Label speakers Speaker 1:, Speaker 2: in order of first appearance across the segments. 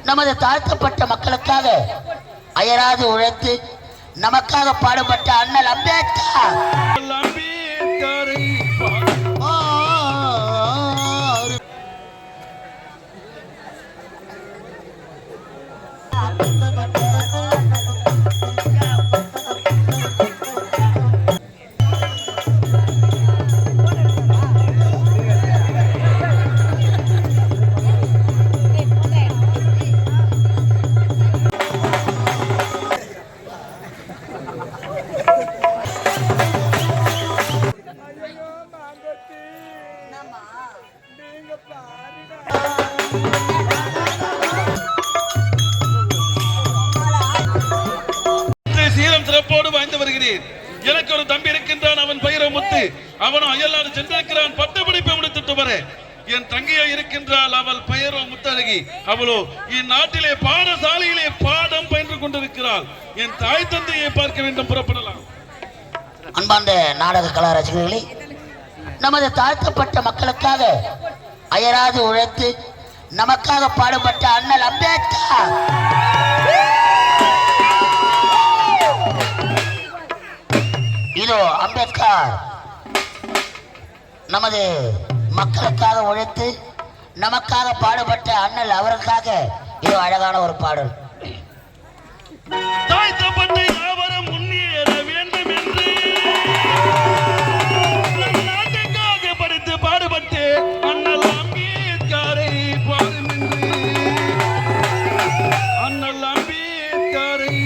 Speaker 1: நமது தாழ்த்தப்பட்ட மக்களுக்காக அயராது உழைத்து நமக்காக பாடுபட்ட அண்ணல் அம்பேத்கர்.
Speaker 2: சிறப்போடு வாழ்ந்து வருகிறேன். எனக்கு ஒரு தம்பி இருக்கின்றான். அவன் பெயரோ முத்து. அவனும் அயல்நாடு சென்றிருக்கிறான். பட்டப்படிப்பை முடித்துட்டு வர. என் தங்கையோ இருக்கின்றாள். அவள் பெயரோ முத்தழகி. அவளோ இந்நாட்டிலே பாடசாலையிலே பாடம் பயின்று கொண்டிருக்கிறாள். என் தாய் தந்தையை பார்க்க வேண்டும். புறப்படலாம்.
Speaker 1: அன்பார்ந்த நாடக கலா ரசிகர்களே, நமது தாழ்த்தப்பட்ட மக்களுக்காக அயராது உழைத்து நமக்காக பாடுபட்ட அண்ணல் அம்பேத்கர். இதோ அம்பேத்கர் நமது மக்களுக்காக உழைத்து நமக்காக பாடுபட்ட அண்ணல் அவருக்காக இதோ அழகான ஒரு பாடல்.
Speaker 2: தாழ்த்தப்பட்ட யாவரும் முன்னேற வேண்டும் என்று நாட்டுக்காக படித்து பாடுபட்டு அண்ணல் அம்பேத்கரை பாடும் என்று அண்ணல் அம்பேத்கரை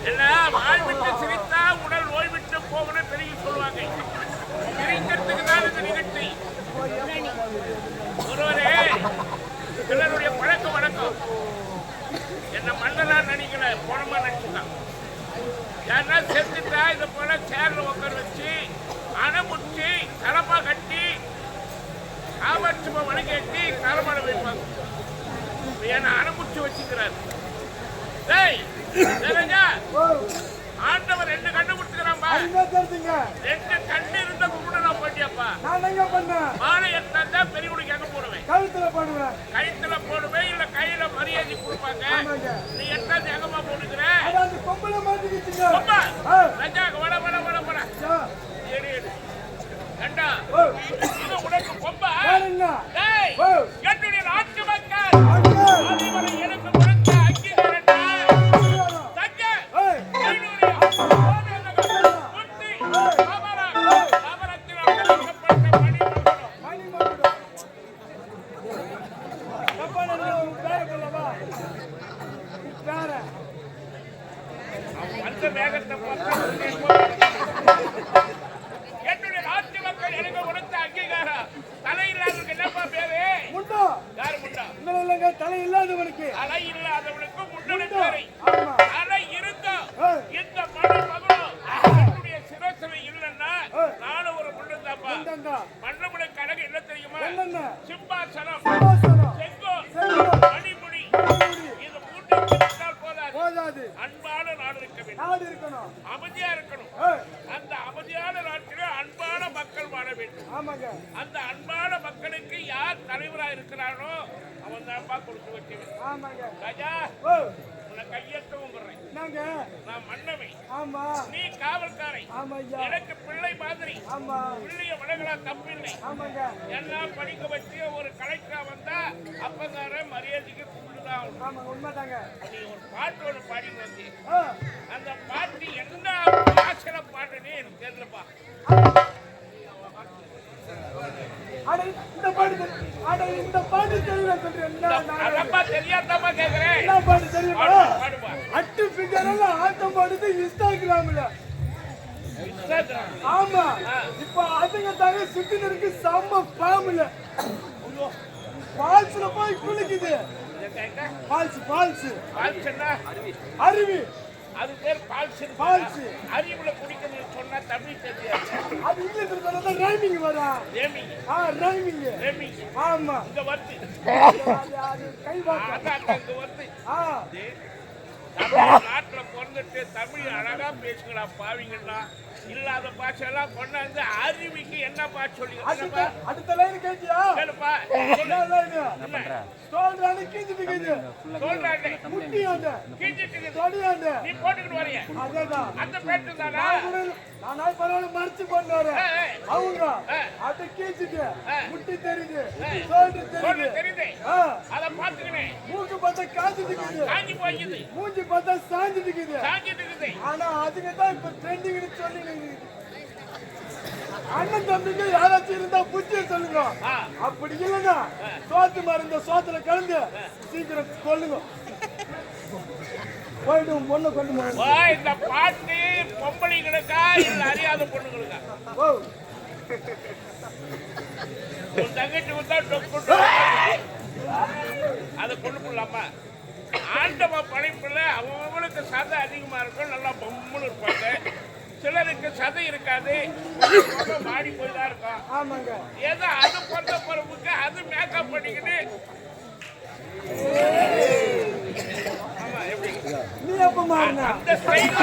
Speaker 3: என்ன வாழ்விட்டு சிரித்தா உடல் ஓய்விட்டு போகணும் பெரிய சொல்லுவாங்க. சிரிக்கிறதுக்கு தான் இந்த நிகழ்ச்சி. ஒருவரே சிலருடைய பழக்க வழக்கம் என்ன மன்னரா நினைக்கல, போனமா நினைச்சுட்டான். யாருன்னா செத்துட்டா இதை போல சேர்ல உட்கார வச்சு அணைமுட்டி தலமா கட்டி காவற்றுமா வணங்கி தலமாட வைப்பாங்க. என்ன அணைமுட்டி வச்சுக்கிறார். ஆண்டவர் 2 கண்ணு கொடுத்துக்கிறான்பா. 2 கண்ணு இருந்த கும்பிட நான் போட்டியாப்பா. மாலை எடுத்தா பெரியவனுக்கு எங்க போடுவேன்? கழுத்துல போடுவேன், இல்ல கையில மரியாதை கொடுப்பாங்க. நீ எடுத்தா எங்கம்மா போட்டுக்கிற? வட வட வட வட கண்டா உனக்கு கொம்பா? என்னுடைய நாட்டு மக்கள் எனக்கு கொடுத்த அங்கீகாரண்டா. மணி
Speaker 4: இல்லைங்க, தலை இல்லாதவனுக்கு.
Speaker 3: தலை இல்லாதவனுக்கு முன்னணி பேரை.
Speaker 4: ஆமா.
Speaker 3: தலை இருந்தா இந்த மணி மகளும் என்னுடைய சிரசில இல்லைன்னா நானும் ஒரு முன்னந்தாப்பா. மன்னமுடைய கணக்கு என்ன தெரியுமா? சிம்மாசனம், செங்கோல், மணிமுடி. இது மூன்று போதாது. அன்பான நாடு இருக்க வேண்டும், அமைதியா இருக்கணும். அந்த அமைதியான நாட்டிலே அன்பான மக்கள் வாழ வேண்டும். அந்த அன்பான மக்களுக்கு யார் தலைவரா இருக்கிறானோ அவன் தான் கொடுத்து வைக்கிறேன். ராஜா, உன்னை கையெழுத்தவும் போடுறேன். நான் மன்னவை, நீ காவல்காரை. எனக்கு பிள்ளை மாதிரி. பிள்ளைய வளங்களா தப்பில்லை. எல்லாம் படிக்க வச்சு ஒரு கலெக்டரா வந்தா அப்பங்கார மரியாதைக்கு கூப்பிட்டுதான் உண்மைதாங்க. நீ ஒரு பாட்டு ஒன்று பாடி வந்து அந்த பாட்டு என்ன பாசன பாட்டுன்னு எனக்கு தெரியலப்பா. தெரியாதமா கேக்குறேன்.
Speaker 4: அட்டு பிகர் ஆட்டம் பாடுது இன்ஸ்டாகிராம்ல. ஆமா, இப்ப அதுங்க தாங்க சுத்தி இருக்கு. செம்ம பாம்புல பால்ஸ்ல போய் குளிக்குது. பால்ஸ் அருவி,
Speaker 3: அது பேர் பால்ஸ். அறிவுல குடிக்கணும்னு சொன்னா தமிழ் தெரியாது.
Speaker 4: அது இங்கிலீஷ்ல சொன்னா ரைமிங் வரும். ரைமிங். ஆமா,
Speaker 3: இங்க வந்து
Speaker 4: அது கை வாக்க
Speaker 3: இங்க வந்து தமிழ் நாட்டுல பிறந்துட்டு தமிழ் அழகா பேசுங்களா பாவீங்களா? இல்லாத பாஷெல்லாம் கொண்டாந்து அறிவிக்கு என்ன பாட்டு சொல்லி
Speaker 4: அடுத்த லைன் கேட்டியா?
Speaker 3: கேளுப்பா.
Speaker 4: சொல்றானே கீஞ்சிட்டு
Speaker 3: சொல்றானே
Speaker 4: முட்டியாண்ட
Speaker 3: கீஞ்சிட்டு
Speaker 4: தொடியாண்ட
Speaker 3: நீ போட்டுக்கிட்டு வரியா?
Speaker 4: அதேதான்
Speaker 3: அந்த பேட்டு தானா?
Speaker 4: நான் பரவாயில்ல மறைச்சு பண்ணாரு அவங்க. அது கீஞ்சிட்டு முட்டி தெரியுது, சோல்டு தெரியுது.
Speaker 3: அத பாத்துக்கினே
Speaker 4: மூக்கு பார்த்தா காஞ்சி
Speaker 3: போயிடுது,
Speaker 4: மூஞ்சி பார்த்தா சாஞ்சிட்டு. ஆனா அதுக்கு தான் இப்ப ட்ரெண்டிங்னு சொல்லி அண்ணன் தம்பிக்கு யாராச்சும் இருந்தா புத்திய சொல்லுங்க. அப்படி இல்லைன்னா சோத்து மருந்த சோத்துல கலந்து சீக்கிரம் கொள்ளுங்க. போயிட்டு பொண்ணு கொண்டு
Speaker 3: இந்த பாட்டு பொம்பளைங்களுக்கா இல்ல அறியாத பொண்ணுங்களுக்கா? தங்கச்சி வந்தா அதை கொண்டு போடலாமா? ஆண்டவ படைப்புல அவங்களுக்கு சதை அதிகமா இருக்கும், நல்லா பொம்முன்னு இருப்பாங்க. சிலருக்கு சதை இருக்காது, மாடி போய் தான் இருக்கும்.
Speaker 4: ஆமாங்க,
Speaker 3: ஏதோ அது பொறுத்த பொறுப்புக்கு அது மேக்கப் பண்ணிக்கிட்டு
Speaker 4: நீ எப்ப மாறின
Speaker 3: அந்த ஸ்டைல்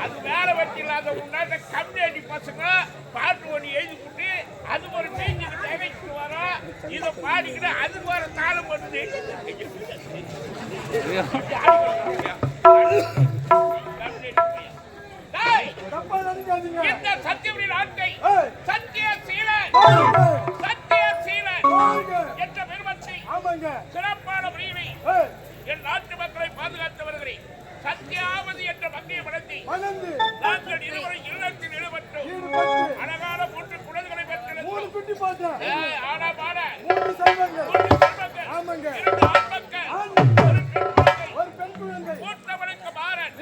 Speaker 3: அது வேலை வச்சு இல்லாத முன்னாடி கம்யூனிட்டி பசங்க பாட்டு ஒன்று எழுதி விட்டு அது ஒரு மீஞ்சுக்கு தேவைக்கு வரோம். இதை பாடிக்கிட்டு அதுக்கு வர தாளம் வந்து இந்த சத்தியவெளி நாட்டை சத்தியசீலன் என்ற பெருமத்தை சிறப்பான முறையிலே என் நாட்டு மக்களை பாதுகாத்து வருகிறேன். சத்தியாவதி என்ற மங்கையை வளர்த்தி நாங்கள் இருவரை இல்லத்தில் ஈடுபட்டு அழகான 3 குழந்தைகளை பெற்றது. ஆனா பாட 3 செல்வங்கள், 2 ஆண் மக்கள், ஒரு பெண் குழந்தை. மூத்தவனுக்கு மாறன்,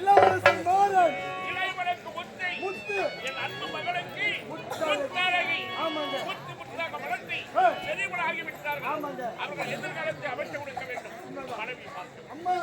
Speaker 3: இளையவனுக்கு முத்து. என் அன்பு மகளுக்கு முத்தாரகி முத்தாக வளர்த்தி பெரியவளாகிவிட்டார்கள். அவர்கள் எதிர்காலத்தை அமைத்து கொடுக்க வேண்டும். மனைவி
Speaker 4: அம்மா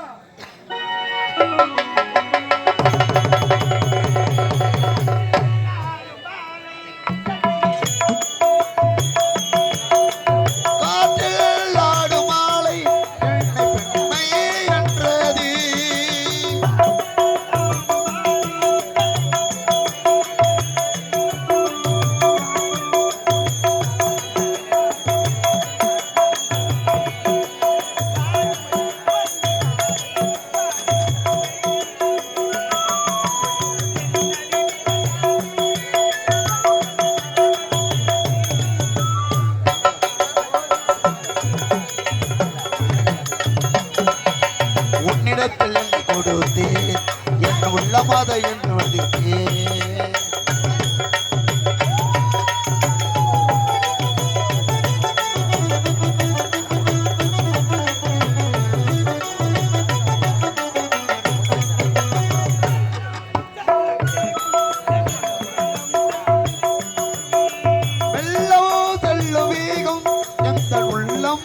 Speaker 5: உள்ளம்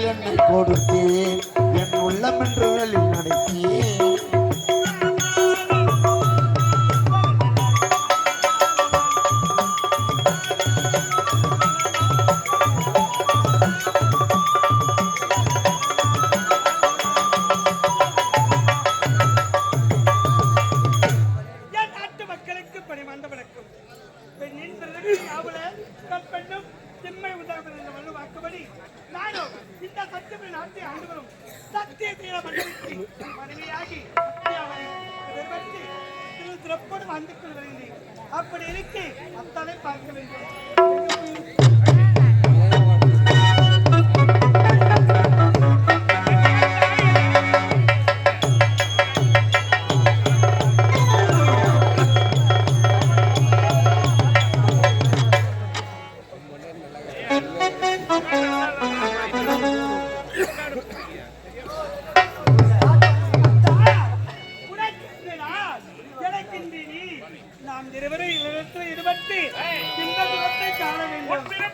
Speaker 4: என்னை கொடுத்தேன் என் உள்ளம் என்று நடத்தேன்.
Speaker 3: அப்படி இருக்கு அத்தனை பார்க்க வேண்டும். நாம் இருவரும் ஈடுபட்டு இந்த குலத்தை காண வேண்டும்.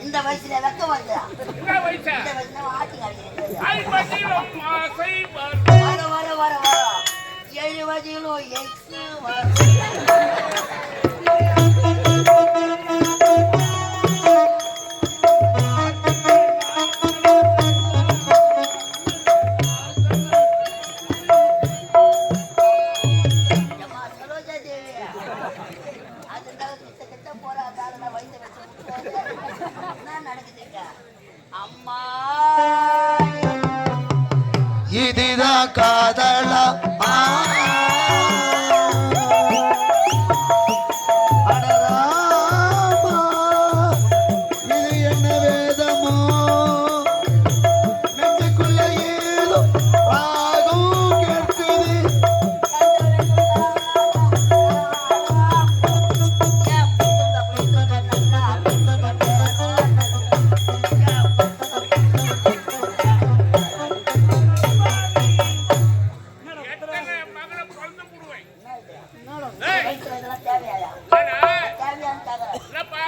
Speaker 1: இந்த வயசுல வெக்க வருதா?
Speaker 3: இந்த வயசா
Speaker 1: இந்த வயசுல ஆட்டி காட்டிக்கிறேன்.
Speaker 3: ஐம்பதிலும் ஆசை
Speaker 1: வர வர வர வர 70லும் எக்ஸ் வரும். அம்மா
Speaker 4: இதுதான் காதலா? அடராமா, இது என்ன வேதமோ? நெஞ்சுக்குள்ள ஏதோ ராகம் கேட்குது.
Speaker 3: எத்தனை மகளை பிறந்து போடுவேன்
Speaker 1: தேவையா? தேவையான்னு கேக்குறேன்.
Speaker 3: இல்லப்பா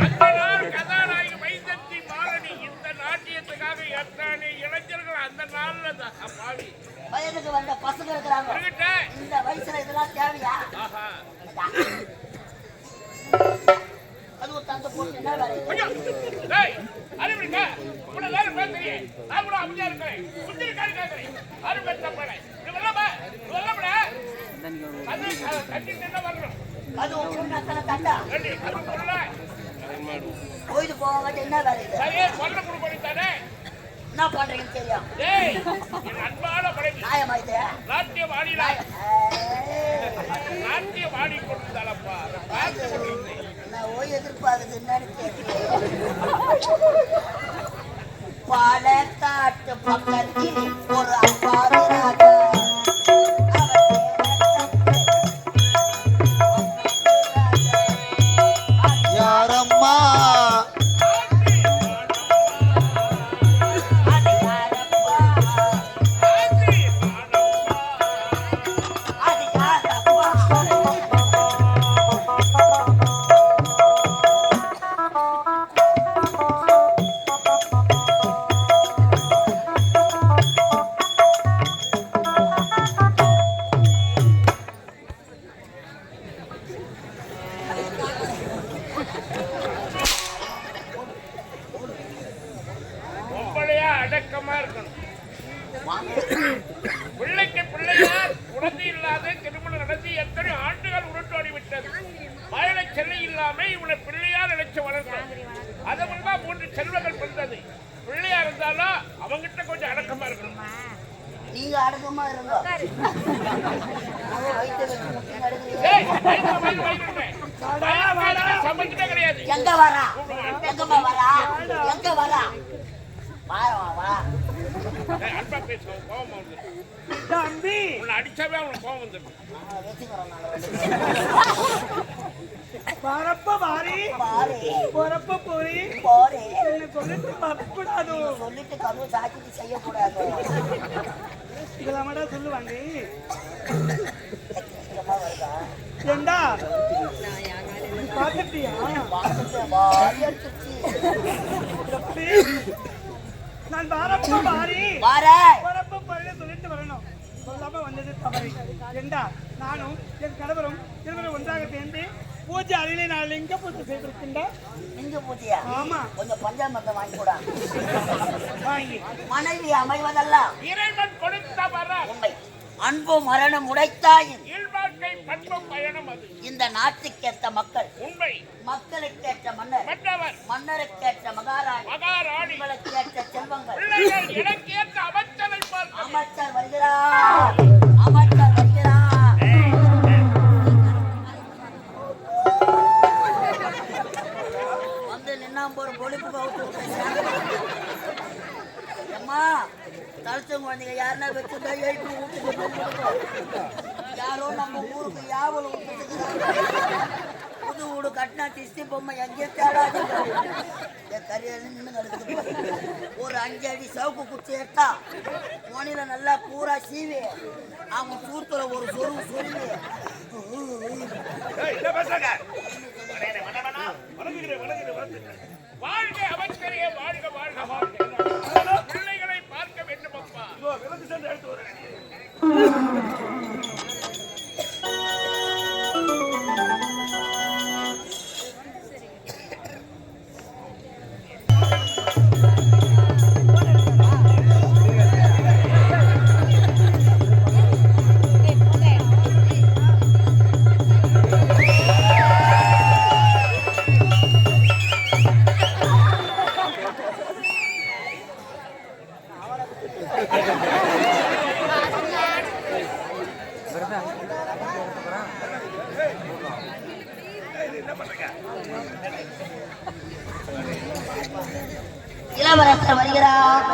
Speaker 3: அந்த நாள் கதாநாயகி வைத்தத்தி மாலனி இந்த நாட்டியத்துக்காக எத்தனை இளைஞர்கள் அந்த நாள்ல பாவி
Speaker 1: வயதுக்கு வந்த பசங்க இருக்கிறாங்க.
Speaker 3: இருக்கட்டேன்.
Speaker 1: இந்த வயசுல இதெல்லாம் தேவையா?
Speaker 3: ஆஹா
Speaker 1: அது ஒரு தங்க போட்டு என்ன வேலை?
Speaker 3: ஐயோ டேய் அறிவிங்க உன்னை வேற பேசுறீங்க நான் கூட அமைதியா இருக்கேன் குத்திரி காரி கேக்குறேன் அறிவு தப்பறே இது வரலப்பா அது கட்டி என்ன வரணும்
Speaker 1: அது ஒரு பொண்ணு அத்தனை தட்டா
Speaker 3: ரெடி அது பொருள
Speaker 1: போயிட்டு போவாங்க. என்ன வேலை இது?
Speaker 3: சரியே பொருளை கொடு பண்ணிட்டானே
Speaker 1: என்ன பண்றீங்கன்னு தெரியும்.
Speaker 3: டேய் என் அன்பான படைப்பு
Speaker 1: நியாயமா இது?
Speaker 3: நாட்டியம் ஆடினா நாட்டியம் ஆடி கொடுத்தாலப்பா அதை பார்த்து கொண்டிருந்தேன்
Speaker 1: நான் ஓய் எதிர்பார்க்குது என்னன்னு தெரியல. பாலக்காட்டு பக்கத்தில் ஒரு அப்பாவி ராஜா.
Speaker 4: யாரம்மா?
Speaker 1: அது யாரப்பா? அது யாரப்பா?
Speaker 3: பொம்பளையா அடக்கமா இருக்கணும் பிள்ளைக்கு பிள்ளையார் குழந்தை இல்லாத திருமணம் நடத்தி எத்தனை ஆண்டுகள் உருட்டோடி விட்டது வயலை செல்லை இல்லாம இவனை பிள்ளையார் நினைச்சு வளர்ந்தோம் அதை முன்பா 3 செல்வங்கள் பிறந்தது பிள்ளையா இருந்தாலும் அவங்கிட்ட கொஞ்சம் அடக்கமா இருக்கணும்
Speaker 1: நீங்க அடக்கமா இருங்க. வயிற்று வச்சு முட்டி நடுக்கிறீங்க.
Speaker 3: ஏய், வயிறு. சமைக்கிட்டே கிடையாது
Speaker 1: எங்க வரா? எங்கம்மா வரா? எங்க வரா? வாரா வா.
Speaker 3: ஏய், அன்பா பேசுவோம் கோபம் வந்துடும்
Speaker 4: தம்பி,
Speaker 3: உன்னை அடிச்சாவே அவனுக்கு கோபம் வந்துடும்
Speaker 4: பரப்ப வாரி
Speaker 1: பாரு
Speaker 4: பொறப்ப போரி
Speaker 1: போரே
Speaker 4: என்ன சொல்லிட்டு வரக்கூடாது.
Speaker 1: சொல்லிட்டு கதவு சாக்கிட்டு செய்யக்கூடாது.
Speaker 4: இதெல்லாம் மட்டும் சொல்லுவாங்க.
Speaker 1: சீக்கிரமா வருதா?
Speaker 4: ஏண்டா பாத்துட்டியா?
Speaker 1: பார்த்துட்டு வாரி அடிச்சிருச்சு.
Speaker 4: எப்படி? நான் வரப்ப வாரி
Speaker 1: வாரே.
Speaker 4: பொறப்ப போரி சொல்லிட்டு வரணும். சொல்லாம வந்தது தவறு. ஏண்டா நானும் என் கணவரும் இருவரும் ஒன்றாக சேர்ந்து பூஜை அறையிலே நான் எங்க பூஜை செய்திருக்கின்ற
Speaker 1: நீங்க பூஜையா?
Speaker 4: ஆமா
Speaker 1: கொஞ்சம் பஞ்சாமிரத்தை வாங்கி கூட.
Speaker 4: வாங்கி
Speaker 1: மனைவி அமைவதெல்லாம்
Speaker 3: இறைவன் கொடுத்த வரம்
Speaker 1: உண்மை. அன்பு மரணம் உடைத்தாயின்
Speaker 3: இல்வாழ்க்கை பண்பும் பயணம் அது
Speaker 1: இந்த நாட்டுக்கேற்ற மக்கள்,
Speaker 3: உண்மை
Speaker 1: மக்களுக்கேற்ற மன்னர்,
Speaker 3: மற்றவர்
Speaker 1: மன்னருக்கேற்ற மகாராணி,
Speaker 3: மகாராணி
Speaker 1: உங்களுக்கேற்ற செல்வங்கள்.
Speaker 3: பிள்ளைகள் எனக்கேற்ற அமைச்சரை பார்க்க
Speaker 1: அமைச்சர் வருகிறார். அமைச்சர் வருகிறார். வந்து நின்னா ஒரு பொழிப்பு கவுத்து அம்மா தலச்சம் குழந்தைங்க யாருன்னா வச்சுட்டா எழுப்பி ஊட்டு. யாரோ நம்ம ஊருக்கு யாவலும் புது வீடு கட்டினா திஸ்தி பொம்மை எங்கேயும் தேடாது. ஒரு 5 அடி சவுக்கு குச்சி எடுத்தா மணில நல்லா பூரா சீவி அவங்க சூத்துல ஒரு சொருவு சொருவி
Speaker 3: வாழ்க அமைச்சரே, வாழ்க வாழ்க வாழ்க. பிள்ளைகளை பார்க்க வேண்டும் அப்பா.
Speaker 1: இளவரசர் வருகிறார்.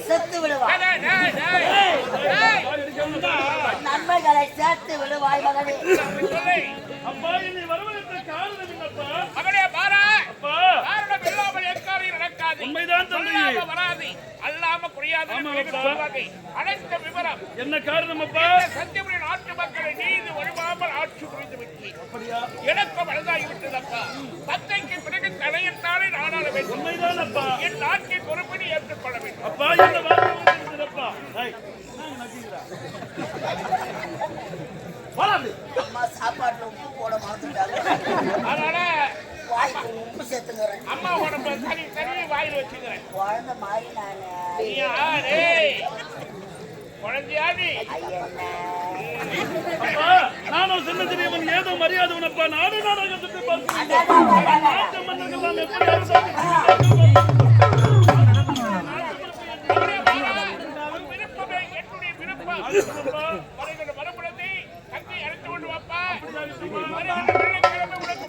Speaker 1: செத்து விடுவா. நன்மைகளை சேர்த்து விடுவாய் மகனே.
Speaker 2: அப்பா என்னை வருவதற்கு காரணம் என்னப்பா?
Speaker 3: மகனே பாரா, காரணம் இல்லாமல் எக்காரியம் நடக்காது.
Speaker 2: உண்மைதான் தந்தையே.
Speaker 3: வராது, அல்லாம புரியாது. அனைத்து விவரம்
Speaker 2: என்ன காரணம் அப்பா?
Speaker 3: சத்தியமுடைய நாட்டு மக்களை நீதி ஒழுங்காமல் ஆட்சி புரிந்து விட்டு எனக்கு வளர்ந்தாகிவிட்டதப்பா. தந்தைக்கு பிறகு தலையத்தாலே நாடாள வேண்டும்.
Speaker 2: உண்மைதான் அப்பா.
Speaker 3: என் நாட்டின் பொறுப்பை ஏற்றுக்கொள்ள வேண்டும்.
Speaker 2: அப்பா என்ன வார்த்தைப்பா?
Speaker 1: அம்மா சாப்பாட்டுல உப்பு போட மாட்டாங்க.
Speaker 3: அதனால
Speaker 1: வாய்க்கு உப்பு சேர்த்துக்கிறேன்.
Speaker 3: அம்மா உடம்பு தனி தனி வாயில வச்சுக்கிறேன்.
Speaker 1: குழந்தை மாதிரி நானு.
Speaker 3: நீ யாரு? குழந்தையா நீ?
Speaker 1: ஐயண்ணே.
Speaker 2: அப்பா, நானும் சின்ன சிறியவன் ஏதோ மரியாதை உனப்பா நாடு நாடகத்துக்கு பார்க்கிறேன். நாட்டு மன்னர்கள் எப்படி
Speaker 3: விருப்பமே என்னுடைய விருப்பம். வருகிற வரப்புலத்தை கத்தி அழைத்து கொண்டு வாப்பா. வருகிற வெள்ளிக்கிழமை உனக்கு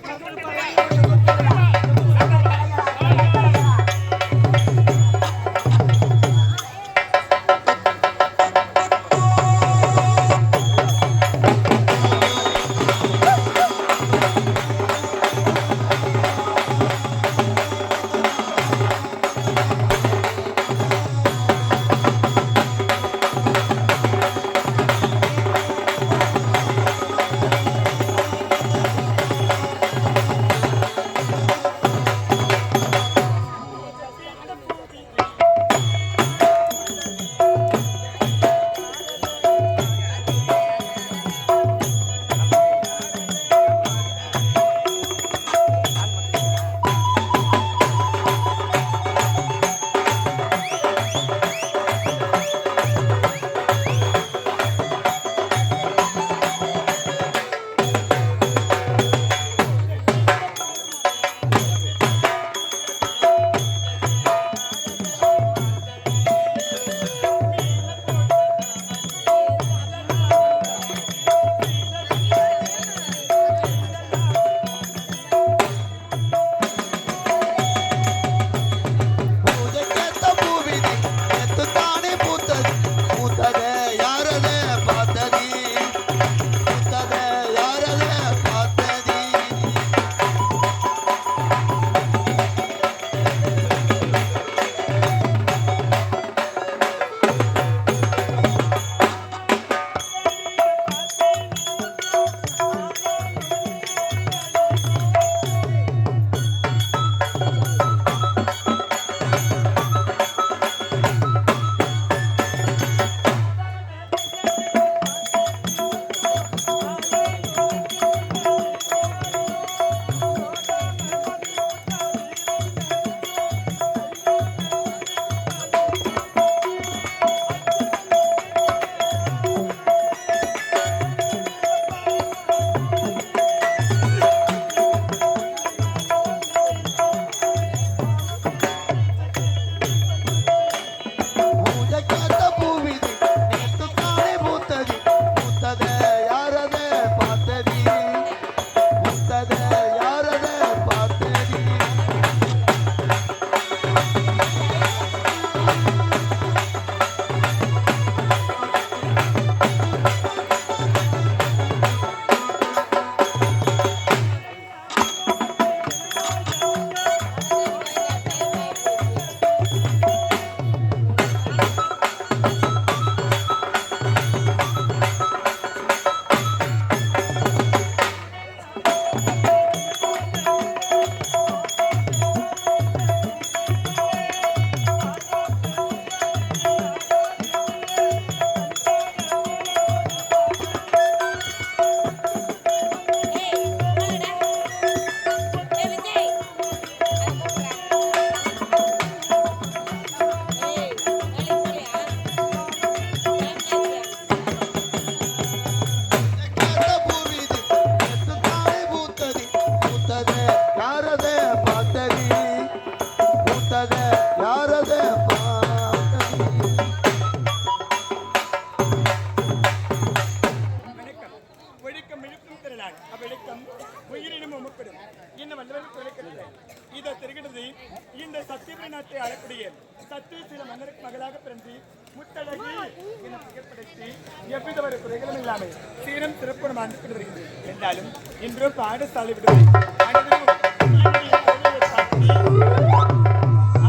Speaker 4: என்றாலும் இன்று பாடசாலை விடுவது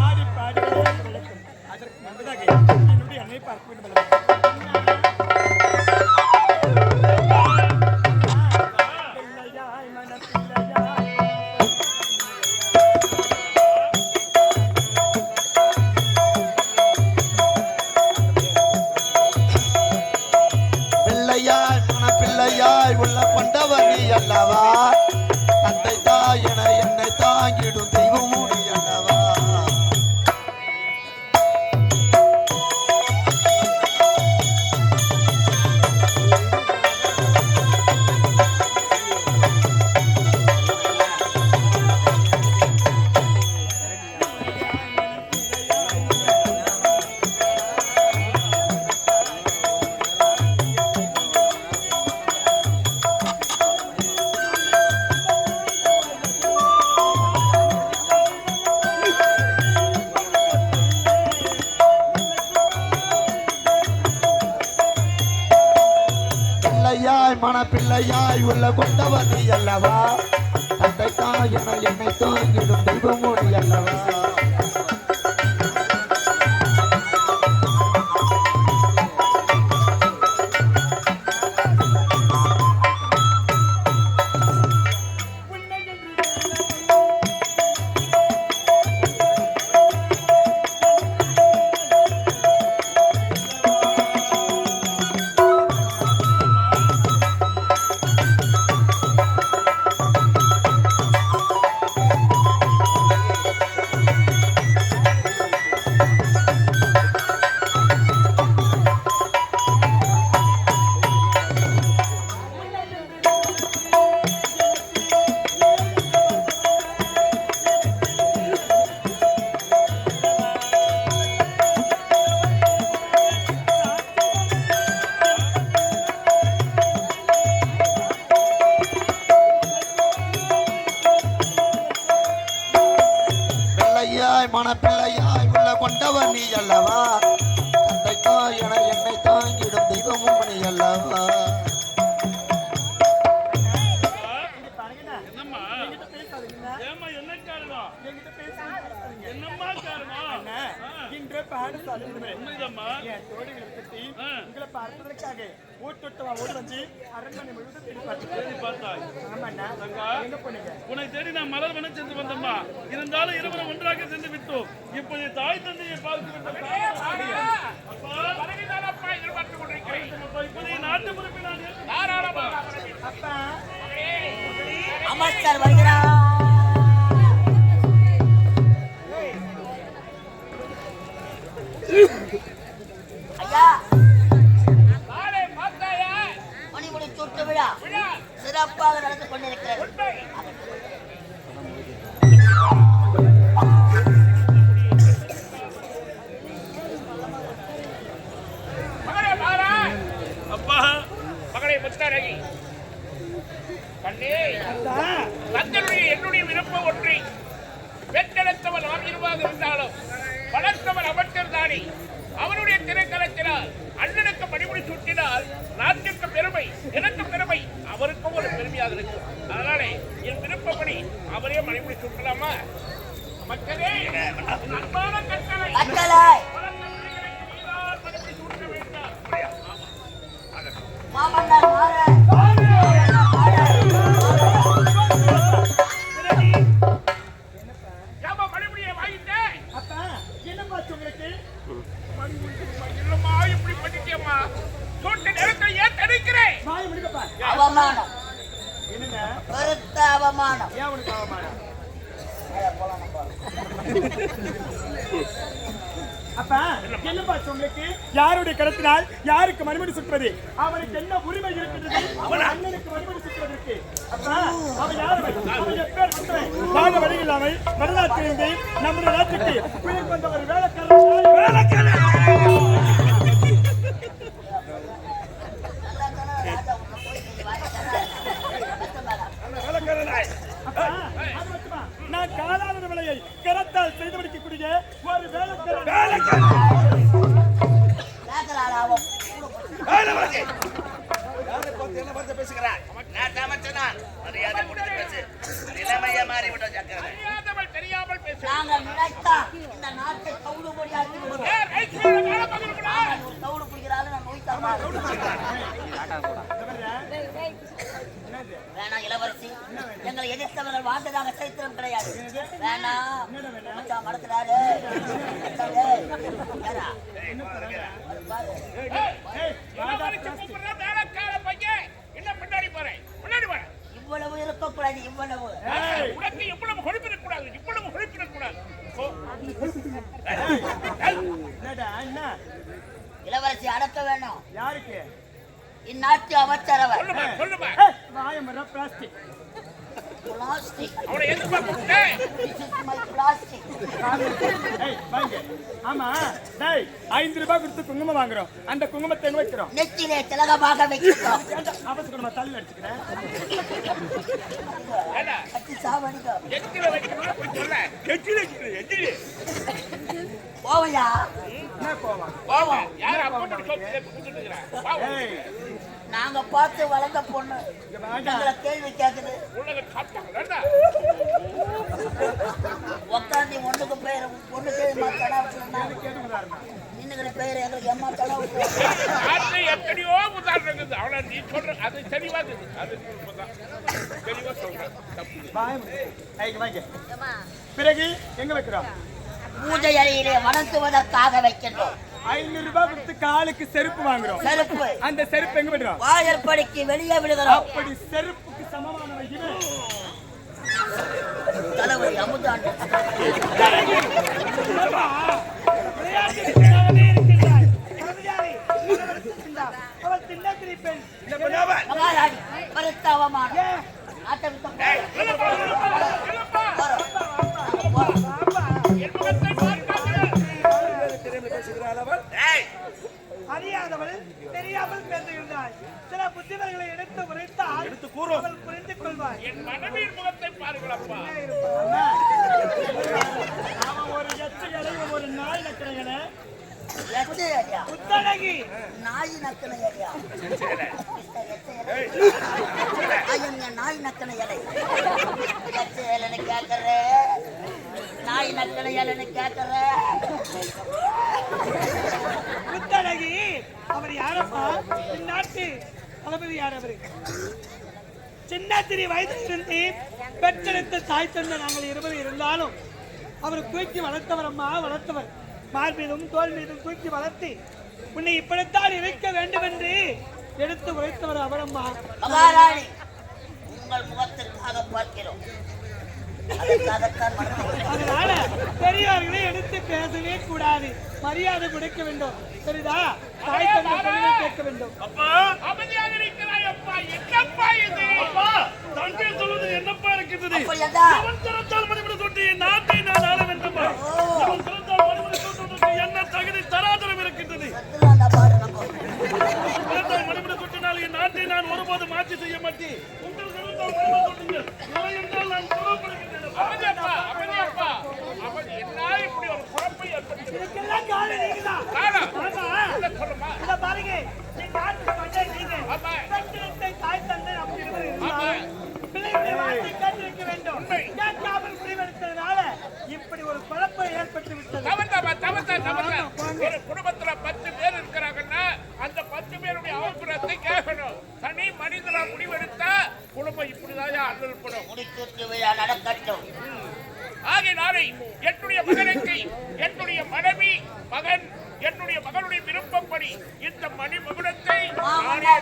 Speaker 4: ஆடி பாடி விளக்கும். அதற்கு முன்பதாக என்னுடைய அன்னை பார்க்க வேண்டும்.
Speaker 5: பிள்ளையாய் உள்ள கொண்டவர் நீ அல்லவா, தந்தை தாய் என என்னை தாய் பிள்ளையாய் உள்ள கொண்டவன் நீ அல்லவா தந்தை தாயன என்னை தாங்கிடும் தெய்வமோ நீ அல்லவா மனப்பிள்ளையாய் உள்ள கொண்டவன் நீ அல்லவா தந்தை தாயன என்னை தாங்கிடும் தெய்வமும் நீ அல்லவா
Speaker 3: என்னம்மா ஏமா என்ன காரணம் என்னம்மா காரணம்
Speaker 4: இன்று பாடசாலை
Speaker 3: உண்மைதம்மா
Speaker 4: என் தோழிகளை பற்றி உங்களை பார்ப்பதற்காக ஊட்டோட்டமா ஓடி வந்து அரண்மனை முழுவதும் தேடி
Speaker 3: பார்த்தாய்
Speaker 4: ஆமாண்ணா எங்க போனீங்க
Speaker 3: உன்னை தேடி நான் மலர் வனம் சென்று வந்தம்மா இருந்தாலும் இருவரும் ஒன்றாக சென்று விட்டோம் இப்போது தாய் தந்தையை பார்த்து இப்போது நாட்டு பொறுப்பை நான்
Speaker 4: அப்பா
Speaker 1: அமைச்சர் வருகிறார். ஐயா மணிமுடி சூட்டு விழா சிறப்பாக நடந்து கொண்டிருக்கிறது.
Speaker 3: அப்பா
Speaker 6: மகளை முத்தாரகி கண்ணே தங்களுடைய என்னுடைய விருப்பம் ஒன்றி பெற்றெடுத்தவன் ஆகிருவாக இருந்தாலும் வளர்த்தவன் அமைச்சர் தானே அவனுடைய திரைக்களத்தினால் அண்ணனுக்கு மணிமுடி சூட்டினால் நாட்டிற்கு பெருமை எனக்கு பெருமை அவருக்கும் ஒரு பெருமையாக இருக்கும். அதனாலே என் விருப்பப்படி அவரே மணிமுடி சூட்டலாமா? மக்களே அன்பான கட்டளை மணிமுடி சூட்ட வேண்டாம்.
Speaker 1: மாமன்னர் மாற
Speaker 6: மணிமுடியை வாங்கிட்டேன்.
Speaker 4: அப்பா என்னப்பா உங்களுக்கு
Speaker 6: இல்லம்மா இப்படி பண்ணிட்டியம்மா சூட்டு நேரத்தை ஏன் தடுக்கிறேன்?
Speaker 4: வாய முடிக்கப்பா
Speaker 1: அவமானம்,
Speaker 4: என்னங்க
Speaker 1: பெருத்த அவமானம்.
Speaker 4: ஏன் உனக்கு அவமானம் அப்பா என்னப்பா உங்களுக்கு யாருடைய கடத்தினால் யாருக்கு மறுமணி சுற்றுவது அவனுக்கு என்ன உரிமை இருக்கின்றது அவன் அண்ணனுக்கு மறுமணி சுற்றுவதற்கு அப்பா அவன் யார் அவன் எப்பேர் சுற்றுவன் வாங்க வழி இல்லாமல் வரலாற்றிலிருந்து நம்முடைய நாட்டுக்கு உயிர் கொண்ட ஒரு வேலைக்காரன் நான் காலாளர் விலையை கரத்தால் செய்து முடிக்கக்கூடிய ஒரு
Speaker 6: தெரியாமல் பேச
Speaker 1: நாங்கள் நினைத்தா இந்த நாட்டை கவுடு பொடியாக்கி கவுடு பிடிக்கிறாள் நான் நோய்த்தாமா வேணாம் இளவரசி, எங்களை எதிர்த்தவர்கள் வாழ்ந்ததாக சரித்திரம் கிடையாது. வேணாம் மச்சான் மடத்துறாரு. இவ்வளவு இருக்கக்கூடாது, இவ்வளவு
Speaker 6: இவ்வளவு கொழுப்பிடக்கூடாது, இவ்வளவு கொழுப்பிடக்கூடாது.
Speaker 1: இளவரசி அடக்க வேணும்.
Speaker 4: யாருக்கு
Speaker 1: இந்நாட்டு அமைச்சர் அவர்.
Speaker 6: சொல்லுமா
Speaker 4: பிளாஸ்டிக்
Speaker 1: பிளாஸ்டிக்.
Speaker 6: அவனை எதிர்பார்க்க
Speaker 1: பிளாஸ்டிக்.
Speaker 4: ஆமா டேய் 5 ரூபாய் கொடுத்து குங்குமம் வாங்குறோம். அந்த குங்குமத்தை எங்க வைக்கிறோம்?
Speaker 1: நெத்திலே திலகமாக வைக்கிறோம்.
Speaker 4: அவசரமா தள்ளி அடிச்சுக்கிறேன்.
Speaker 1: கட்டி சாவடிக்கோ.
Speaker 6: எத்தில வைக்கணும் சொல்ல. எத்தில
Speaker 1: போவையா?
Speaker 4: என்ன போவா?
Speaker 6: போவா. யார் அப்பா மட்டும் சொல்லிட்டு குடிச்சிட்டு இருக்கறா?
Speaker 4: ஏய்
Speaker 1: நாங்க பார்த்து வளர்ந்த பொண்ணு எங்களை கேள்வி கேக்குது.
Speaker 6: உலக சாப்பிட்டாங்களா
Speaker 1: உக்காந்தி ஒண்ணுக்கு பேர் பொண்ணு கேள்வி இன்னுங்கிற பேர் எங்களுக்கு எம்மா தடவை
Speaker 6: அது எத்தனையோ உதாரணம் இருக்குது. அவளை நீ சொல்ற அது தெளிவா இருக்குது. அது உண்மைதான். தெளிவா சொல்றேன்.
Speaker 4: பிறகு எங்க வைக்கிறோம்?
Speaker 1: பூஜை அறையிலே வளர்த்துவதற்காக வைக்கின்றோம்.
Speaker 4: 500 ரூபாய் கொடுத்து காலுக்கு செருப்பு வாங்குறோம்.
Speaker 1: செருப்பு
Speaker 4: அந்த செருப்பு எங்க விடுறோம்?
Speaker 1: வாயற்படிக்கு வெளியே விடுகிறோம்.
Speaker 4: அப்படி செருப்புக்கு சமமானவை இது.
Speaker 1: தலைவலி அமுதாண்டு மகாராணி பருத்த அவமானம் ஆட்டவித்தம்
Speaker 4: அறியாதவள் தெரியாமல் பேசுகிறாள். சில புத்திமதிகளை எடுத்து உரைத்தால் அவள் புரிந்து கொள்வாள்.
Speaker 6: என் மனைவியின் முகத்தை பாருங்களப்பா.
Speaker 4: அவன் ஒரு எச்சகரை ஒரு நாய் நக்கரையன
Speaker 1: புத்தழகி நாய் நக்கனை நாய் நக்கனை இலை கேட்கற நாய் நக்கனை இலைன்னு கேட்கற
Speaker 4: புத்தழகி அவர் யாரப்பா? இந்நாட்டு தளபதி யார்? அவரு சின்ன திரி வயதிலிருந்து பெற்றெடுத்த தாய் தந்தை நாங்கள் 20 இருந்தாலும் அவர் தூக்கி வளர்த்தவர் அம்மா, வளர்த்தவர். மார் மீதும் தோல் மீதும் தூக்கி வளர்த்தி உன்னை இப்படித்தான் இருக்க வேண்டும் என்று எடுத்து உரைத்தவர் அவர் அம்மா.
Speaker 1: மகாராணி உங்கள் முகத்திற்காக பார்க்கிறோம்.
Speaker 4: அதனால பெரியவர்களை எடுத்து பேசவே கூடாது. மரியாதை கொடுக்க வேண்டும். சரிதா? தாய் தந்தை கேட்க வேண்டும்.
Speaker 6: அமைதியாக இருக்கிறாய் அப்பா. என்னப்பா இது?
Speaker 2: தந்தை சொல்வது என்னப்பா இருக்கிறது? நாட்டை நான் ஆள வேண்டுமா? என்ன தகுதி தராதரம் இருக்கின்றது? என் நாட்டை நான் ஒருபோது மாற்றி செய்ய மாட்டேன். உங்கள்
Speaker 6: அமைதியப்பா, அமைதியப்பா. அவன் என்ன இப்படி ஒரு குழப்பை ஏற்படுத்தி
Speaker 4: இதுக்கெல்லாம் காரணம் நீங்கதான்.
Speaker 6: சொல்லுமா?
Speaker 4: இத பாருங்க, நீ நாட்டு மண்ணை நீங்க
Speaker 6: ஆமா.
Speaker 4: பெற்றெடுத்த தாய் தந்தை அப்படி இருந்தால் பிள்ளைகளை வார்த்தை கேட்டிருக்க வேண்டும். கேட்காமல் முடிவெடுத்ததுனால இப்படி ஒரு குழப்பம் ஏற்பட்டு விட்டது.
Speaker 6: ஒரு குடும்பத்துல 10 பேர் இருக்கிறாங்கன்னா அந்த 10 பேருடைய அபிப்பிராயத்தை கேட்கணும். தனி மனிதனா முடிவெடுத்தா குடும்பம் இப்படிதான் அல்லல்படும்.
Speaker 1: நடக்கட்டும்.
Speaker 6: ஆகையினாலே என்னுடைய மகனுக்கு என்னுடைய மனைவி மகன் என்னுடைய மகனுடைய விருப்பப்படி இந்த மணிமகுடத்தை நானே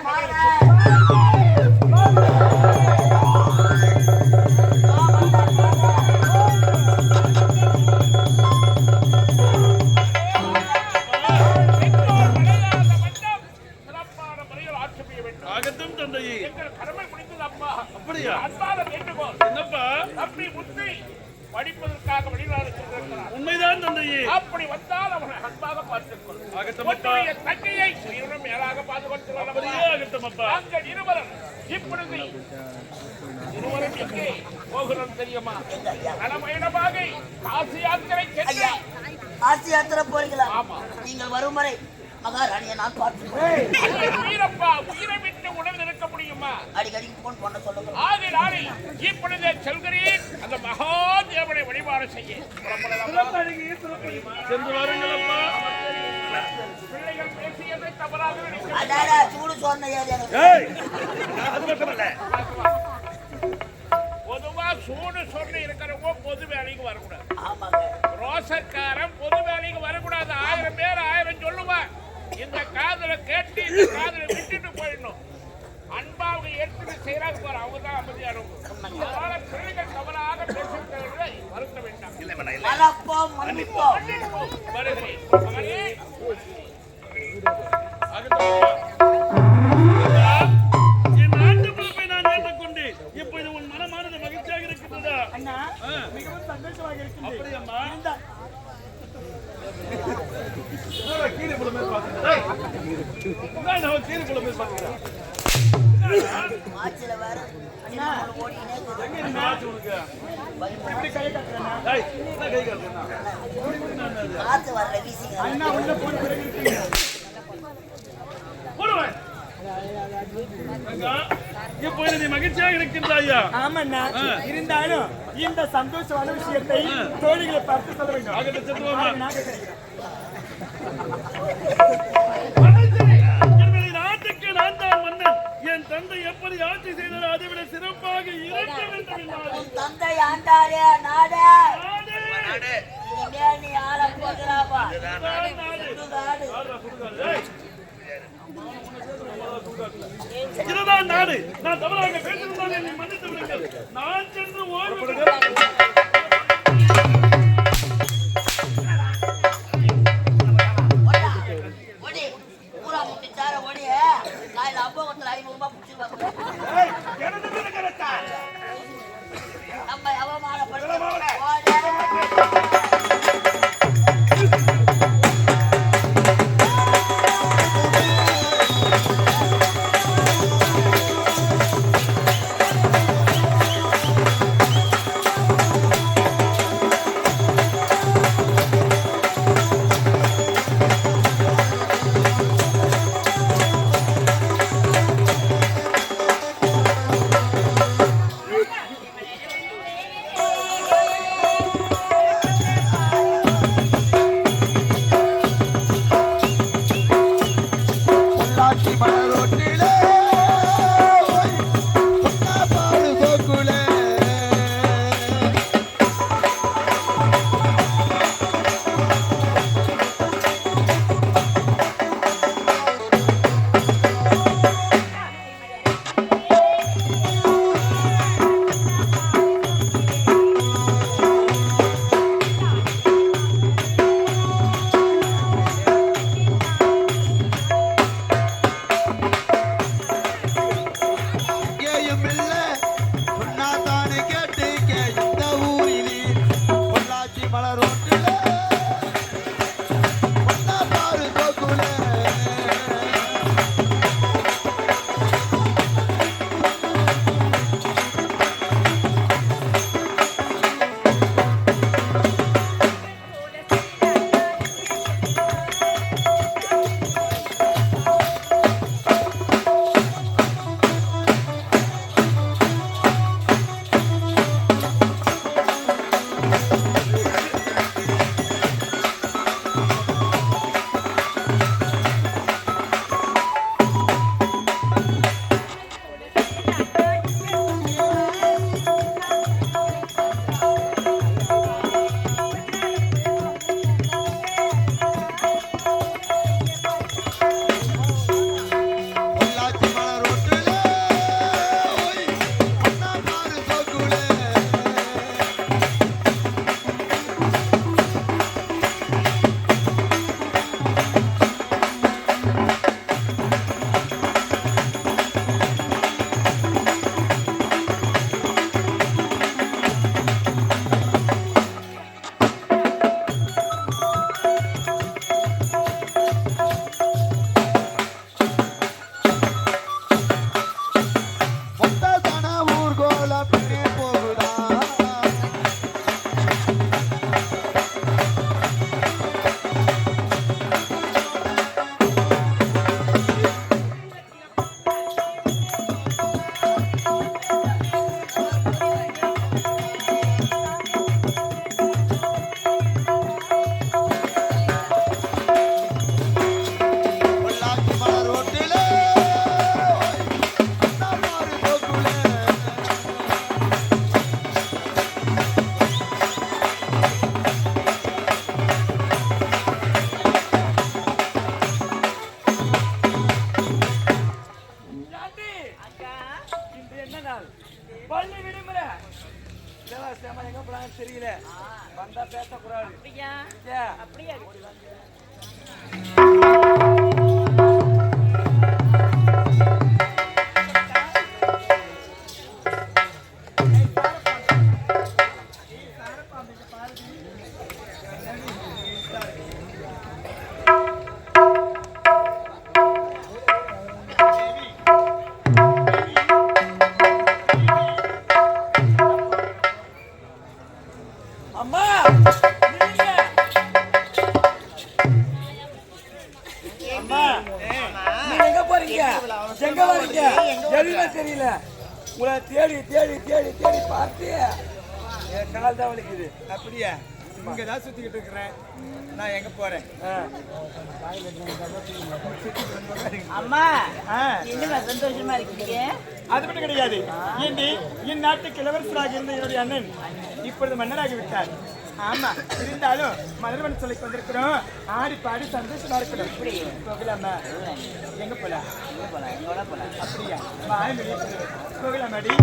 Speaker 6: படிப்பதற்காக வெளிநாடு சென்றிருக்கிறார்.
Speaker 2: உண்மைதான் தந்தையே.
Speaker 6: அப்படி வந்தால் அவனை அன்பாக பார்த்துக்கொள். உன்னுடைய தங்கையை உயிரினும் மேலாக பாதுகாத்துக் நாங்கள் இருவரும் இப்பொழுது இருவரும் எங்கே போகிறோம் தெரியுமா? நலமயணமாக காசி யாத்திரை சென்று
Speaker 1: ஆசி யாத்திரை போறீங்களா? நீங்கள் வரும் வரை மகாராணியை நான் பார்த்துக்கிறேன்.
Speaker 6: உயிரப்பா உயிரை விட்டு உணர்ந்து இருக்க முடியுமா?
Speaker 1: அடிக்கடி போன் பண்ண சொல்லுங்க.
Speaker 6: ஆகையினாலே இப்பொழுதே செல்கிறேன் அந்த மகாதேவனை வழிபாடு செய்ய.
Speaker 2: சென்று வாருங்களப்பா.
Speaker 6: பிள்ளைகள் பேசியதை தவறாக
Speaker 1: அடாடா சூடு சொன்ன
Speaker 6: பொதுவா சூடு சொன்ன இருக்கிறவங்க பொது வேலைக்கு வரக்கூடாது.
Speaker 1: ஆமாங்க.
Speaker 6: ரோசக்காரன் பொது வேலைக்கு வரக்கூடாது. 1000 பேர் 1000 சொல்லுவான். இந்த காதலை கேட்டு இந்த காதலை விட்டுட்டு போயிடணும். அன்பாவை எடுத்துட்டு செய்யறாங்க போற அவங்க தான் அமைதியானவங்க. பிள்ளைகள் தவறாக பேசுகிறவர்களை வருத்த வேண்டாம். வருகிறேன் மகனே.
Speaker 2: என் நாட்டு பொறுப்பை நான் ஏற்றுக்கொண்டு இப்போது உன் மனமானது மகிழ்ச்சியாக இருக்கின்றதா?
Speaker 4: அண்ணா மிகவும் சந்தோஷமாக இருக்கின்றது.
Speaker 2: அப்படியம்மா? கீழே புலமே பாத்துக்கிறேன்.
Speaker 1: மாச்சில வேற காத்து வர்ற வீசிங்க.
Speaker 2: போடுவேன். இப்பொழுது நீ மகிழ்ச்சியாக இருக்கின்றாயா?
Speaker 4: ஆமாண்ணா, இருந்தாலும் இந்த சந்தோஷமான விஷயத்தை தோழிகளை பார்த்து சொல்ல வேண்டும்.
Speaker 2: ஆகட்டும், சென்று வாமா. என்னுடைய நாட்டுக்கு நான் தான் மன்னன். என் தந்தை எப்படி ஆட்சி செய்தாரோ அதை விட சிறப்பாக இருக்க வேண்டும் என்றார்.
Speaker 1: உன் தந்தை ஆண்டாரே நாடு.
Speaker 2: நாடு.
Speaker 1: இனிமேல் நீ ஆள போகிறாவா?
Speaker 2: இதுதான் நாடு. நான் தவறாக பேசியிருந்தால் என்னை மன்னித்து விடுங்கள். நான் சென்று ஓய்வு
Speaker 1: ஓடி பூரா முட்டிச்சார ஓடி காலையில் அப்போகத்தில் 500 ரூபாய் பிடிச்சிருவாங்க. நம்ம அவமானப்படுத்த
Speaker 4: பள்ளி விடுமுறை எங்க போறாங்க தெரியல. வந்தா பேசக்கூடாது. அப்படியா? அம்மா அம்மா நீங்க எங்க போறீங்க? எங்க வரீங்க? எதுவுமே தெரியல. தெரியல. உங்களை தேடி தேடி தேடி தேடி பார்த்து என் கால் தான் வலிக்குது. அப்படியா? இங்கே தான் சுற்றிக்கிட்டு இருக்கிறேன். நான் எங்கே போகிறேன்?
Speaker 1: அம்மா என்ன சந்தோஷமா இருக்கீங்க?
Speaker 4: அது மட்டும் கிடையாது. ஏண்டி என் நாட்டுக்கு இளவரசராக இருந்த என்னுடைய அண்ணன் இப்பொழுது மன்னராகி விட்டார். ஆமா, இருந்தாலும் மலர்வன் சொல்லிக்கு வந்திருக்கிறோம். ஆடி பாடி சந்தோஷமா இருக்கணும். போகலாமா? எங்க போலாம்? அப்படியா? போகலாமாடி?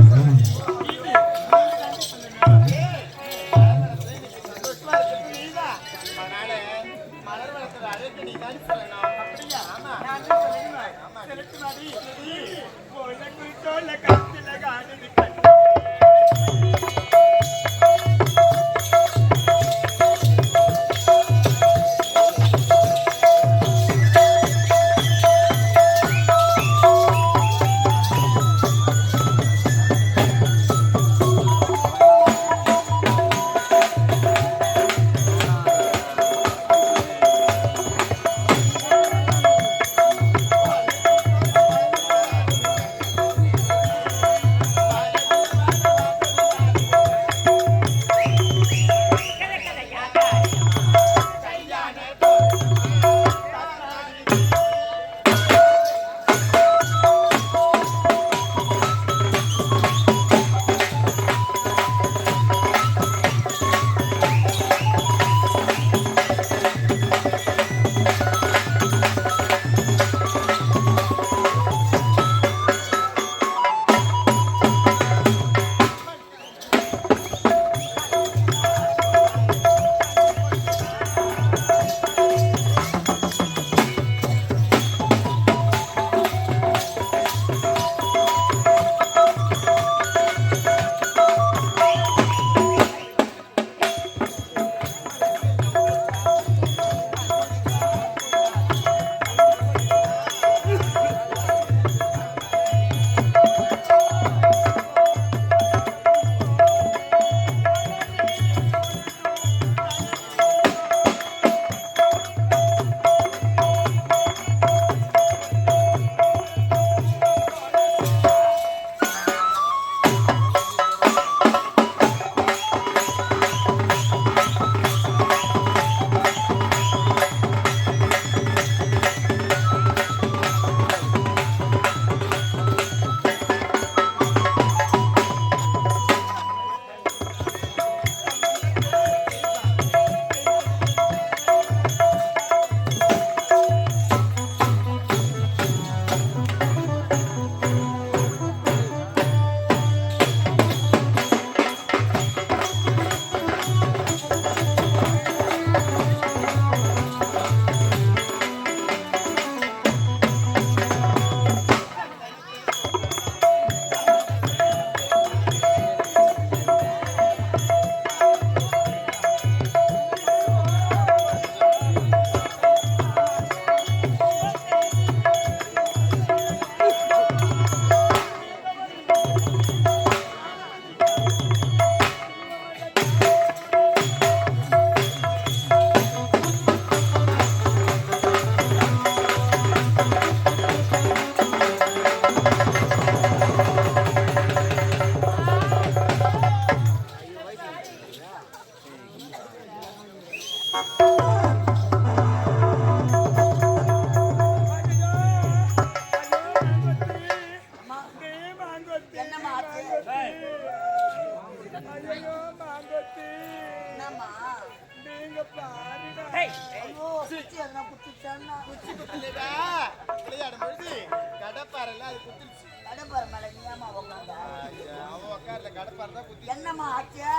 Speaker 1: என்னம்மா ஆச்சு?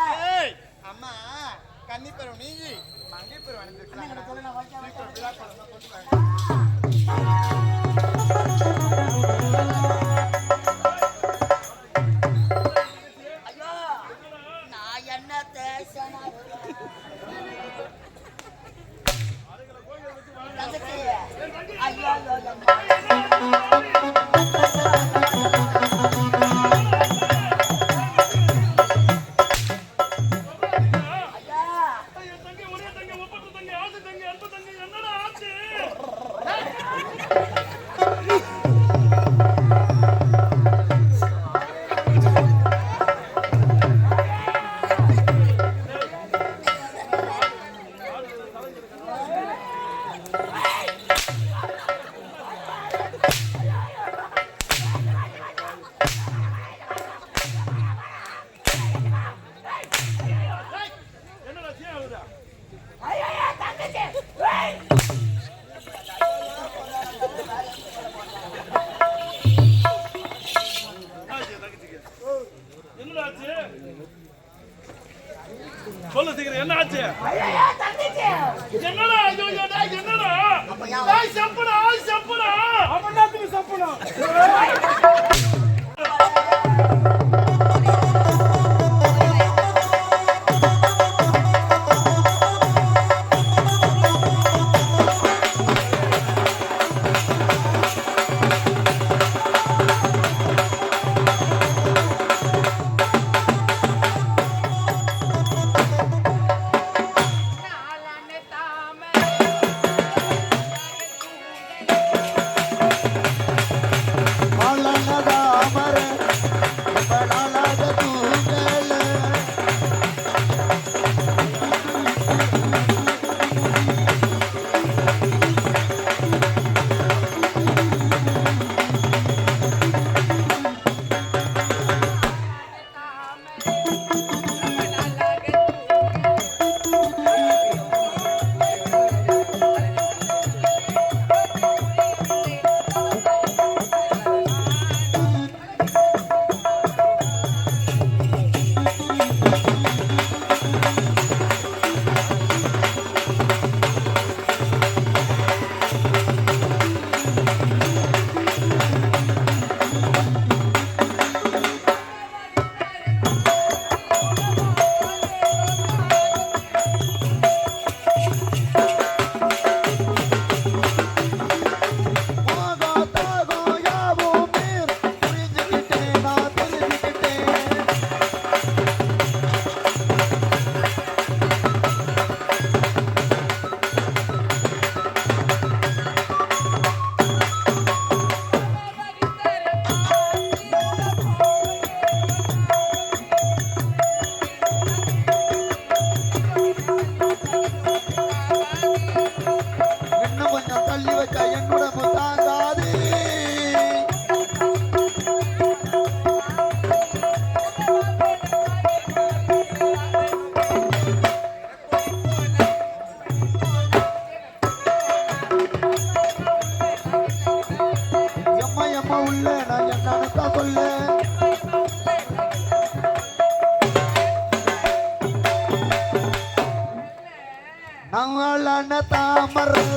Speaker 5: அம்மா கன்னிப்பருவம் நீங்கி மங்கை பருவம்
Speaker 1: ஐயோ நான் என்ன தேசனா ஐயோ
Speaker 2: என்னடா ஆச்சு? சொல்லு சீக்கிரம், என்ன ஆச்சு? என்னடா ஐயோ என்னடா? டேய் சப்புடா
Speaker 4: அவனாத்துக்கு சப்பனம்.
Speaker 5: நாளான தாமரை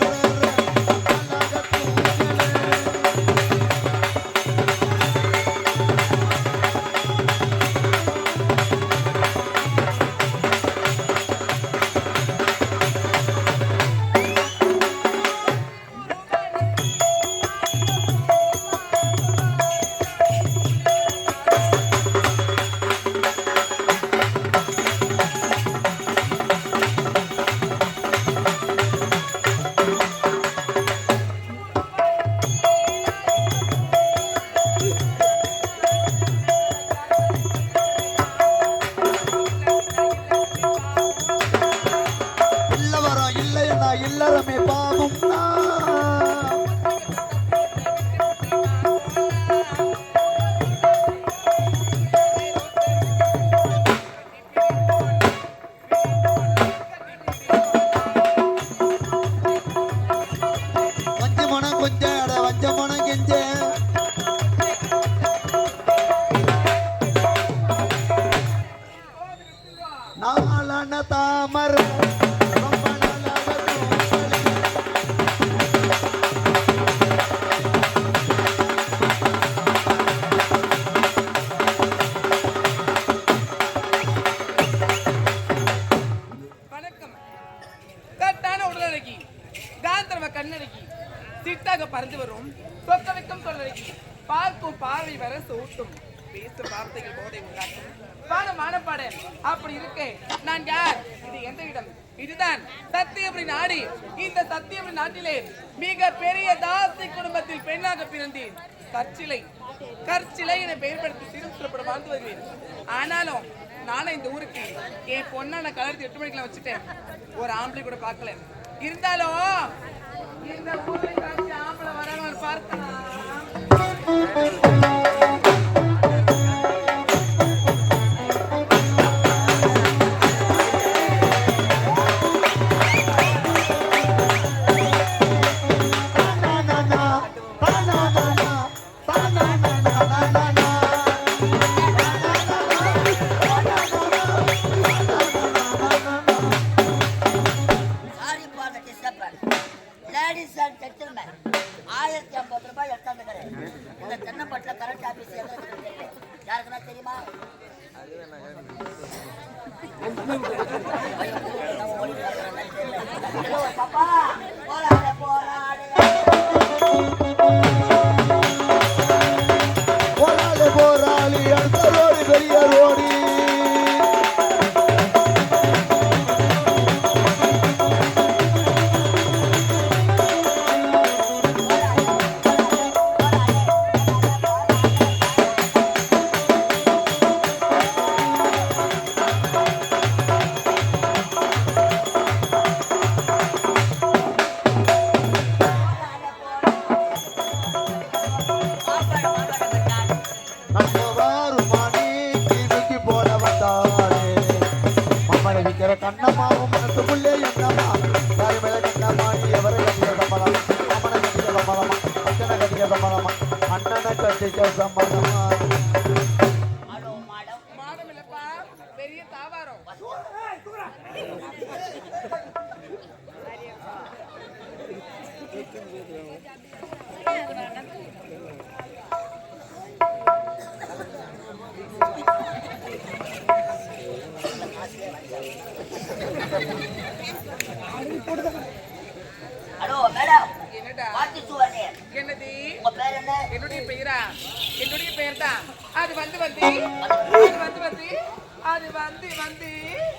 Speaker 5: இல்லறமே பாவம் வஞ்சமன கொஞ்ச அட வஞ்சமன கெஞ்ச நாளான தாமரை
Speaker 7: கண்ணடக்கி சிட்டாக பறந்து வரும் சொக்க வைக்கும் சொல்லடக்கி பார்க்கும் பார்வை வர சூட்டும் பேசும் வார்த்தைகள் போதை உண்டாக்கும் பாடம் மானப்பாட அப்படி இருக்கேன் நான் யார் இது எந்த இடம் இதுதான் சத்தியபுரி நாடு இந்த சத்தியபுரி நாட்டிலே மிக பெரிய தாசி குடும்பத்தில் பெண்ணாக பிறந்தேன் கற்சிலை என பெயர்படுத்தி சிறுபட வாழ்ந்து வருவேன் ஆனாலும் நானும் இந்த ஊருக்கு என் பொண்ணான கலர்த்து 8 மணிக்கெல்லாம் வச்சுட்டேன் ஒரு ஆம்பளை கூட பார்க்கல இருந்தாலும் இந்த ஊரை காட்சி ஆம்பளை வராங்க பார்க்கலாம்
Speaker 1: ஏதோ ஒரு பாப்பா போராட போராட
Speaker 5: போராளி போராளி அடுத்த ரோடு பெரிய ரோடி கண்ணம்மாவும் மனசுக்குள்ளே என்னம்மா யாரு மேல கண்ணம்மா நீ எவரை கட்டிய சம்மதம் அம்மனை கட்டிய சம்மதமா அச்சனை கட்டிய சம்மதமா அண்ணனை கட்டிக்க சம்மதமா
Speaker 7: மாடம் இல்லப்பா பெரிய தாவாரம்
Speaker 1: ஹலோ மேடம்
Speaker 7: என்னடா
Speaker 1: வாட் இஸ் யுவர் நேம்
Speaker 7: என்னது
Speaker 1: உங்க பேர் என்ன
Speaker 7: என்னுடைய பெயரா என்னுடைய பெயர் தான் அது வந்து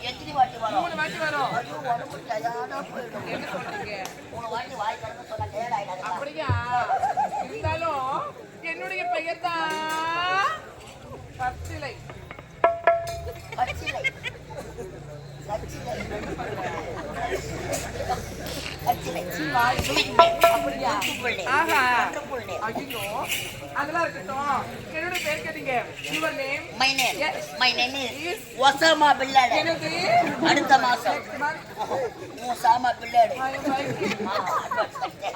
Speaker 1: எத்தனை வாட்டி வரும்
Speaker 7: 3 வாட்டி வரும்
Speaker 1: ஐயோ உடம்பு டயர்டா போயிடும்
Speaker 7: என்ன சொல்றீங்க
Speaker 1: 3 வாட்டி வாய் திறந்து சொன்னா டயர்ட் ஆயிடாது
Speaker 7: அப்படியா இருந்தாலும் என்னுடைய பெயர் தான் கற்சிலை
Speaker 1: கச்சிலை
Speaker 7: அப்படியா ஆஹா ஐயோ அதெல்லாம் இருக்கட்டும் என்னுடைய பேர் கேட்டீங்க your name
Speaker 1: my name is Osama bin Laden
Speaker 7: என்னது
Speaker 1: அடுத்த மாசம் ஒசாமா பின் லாடன்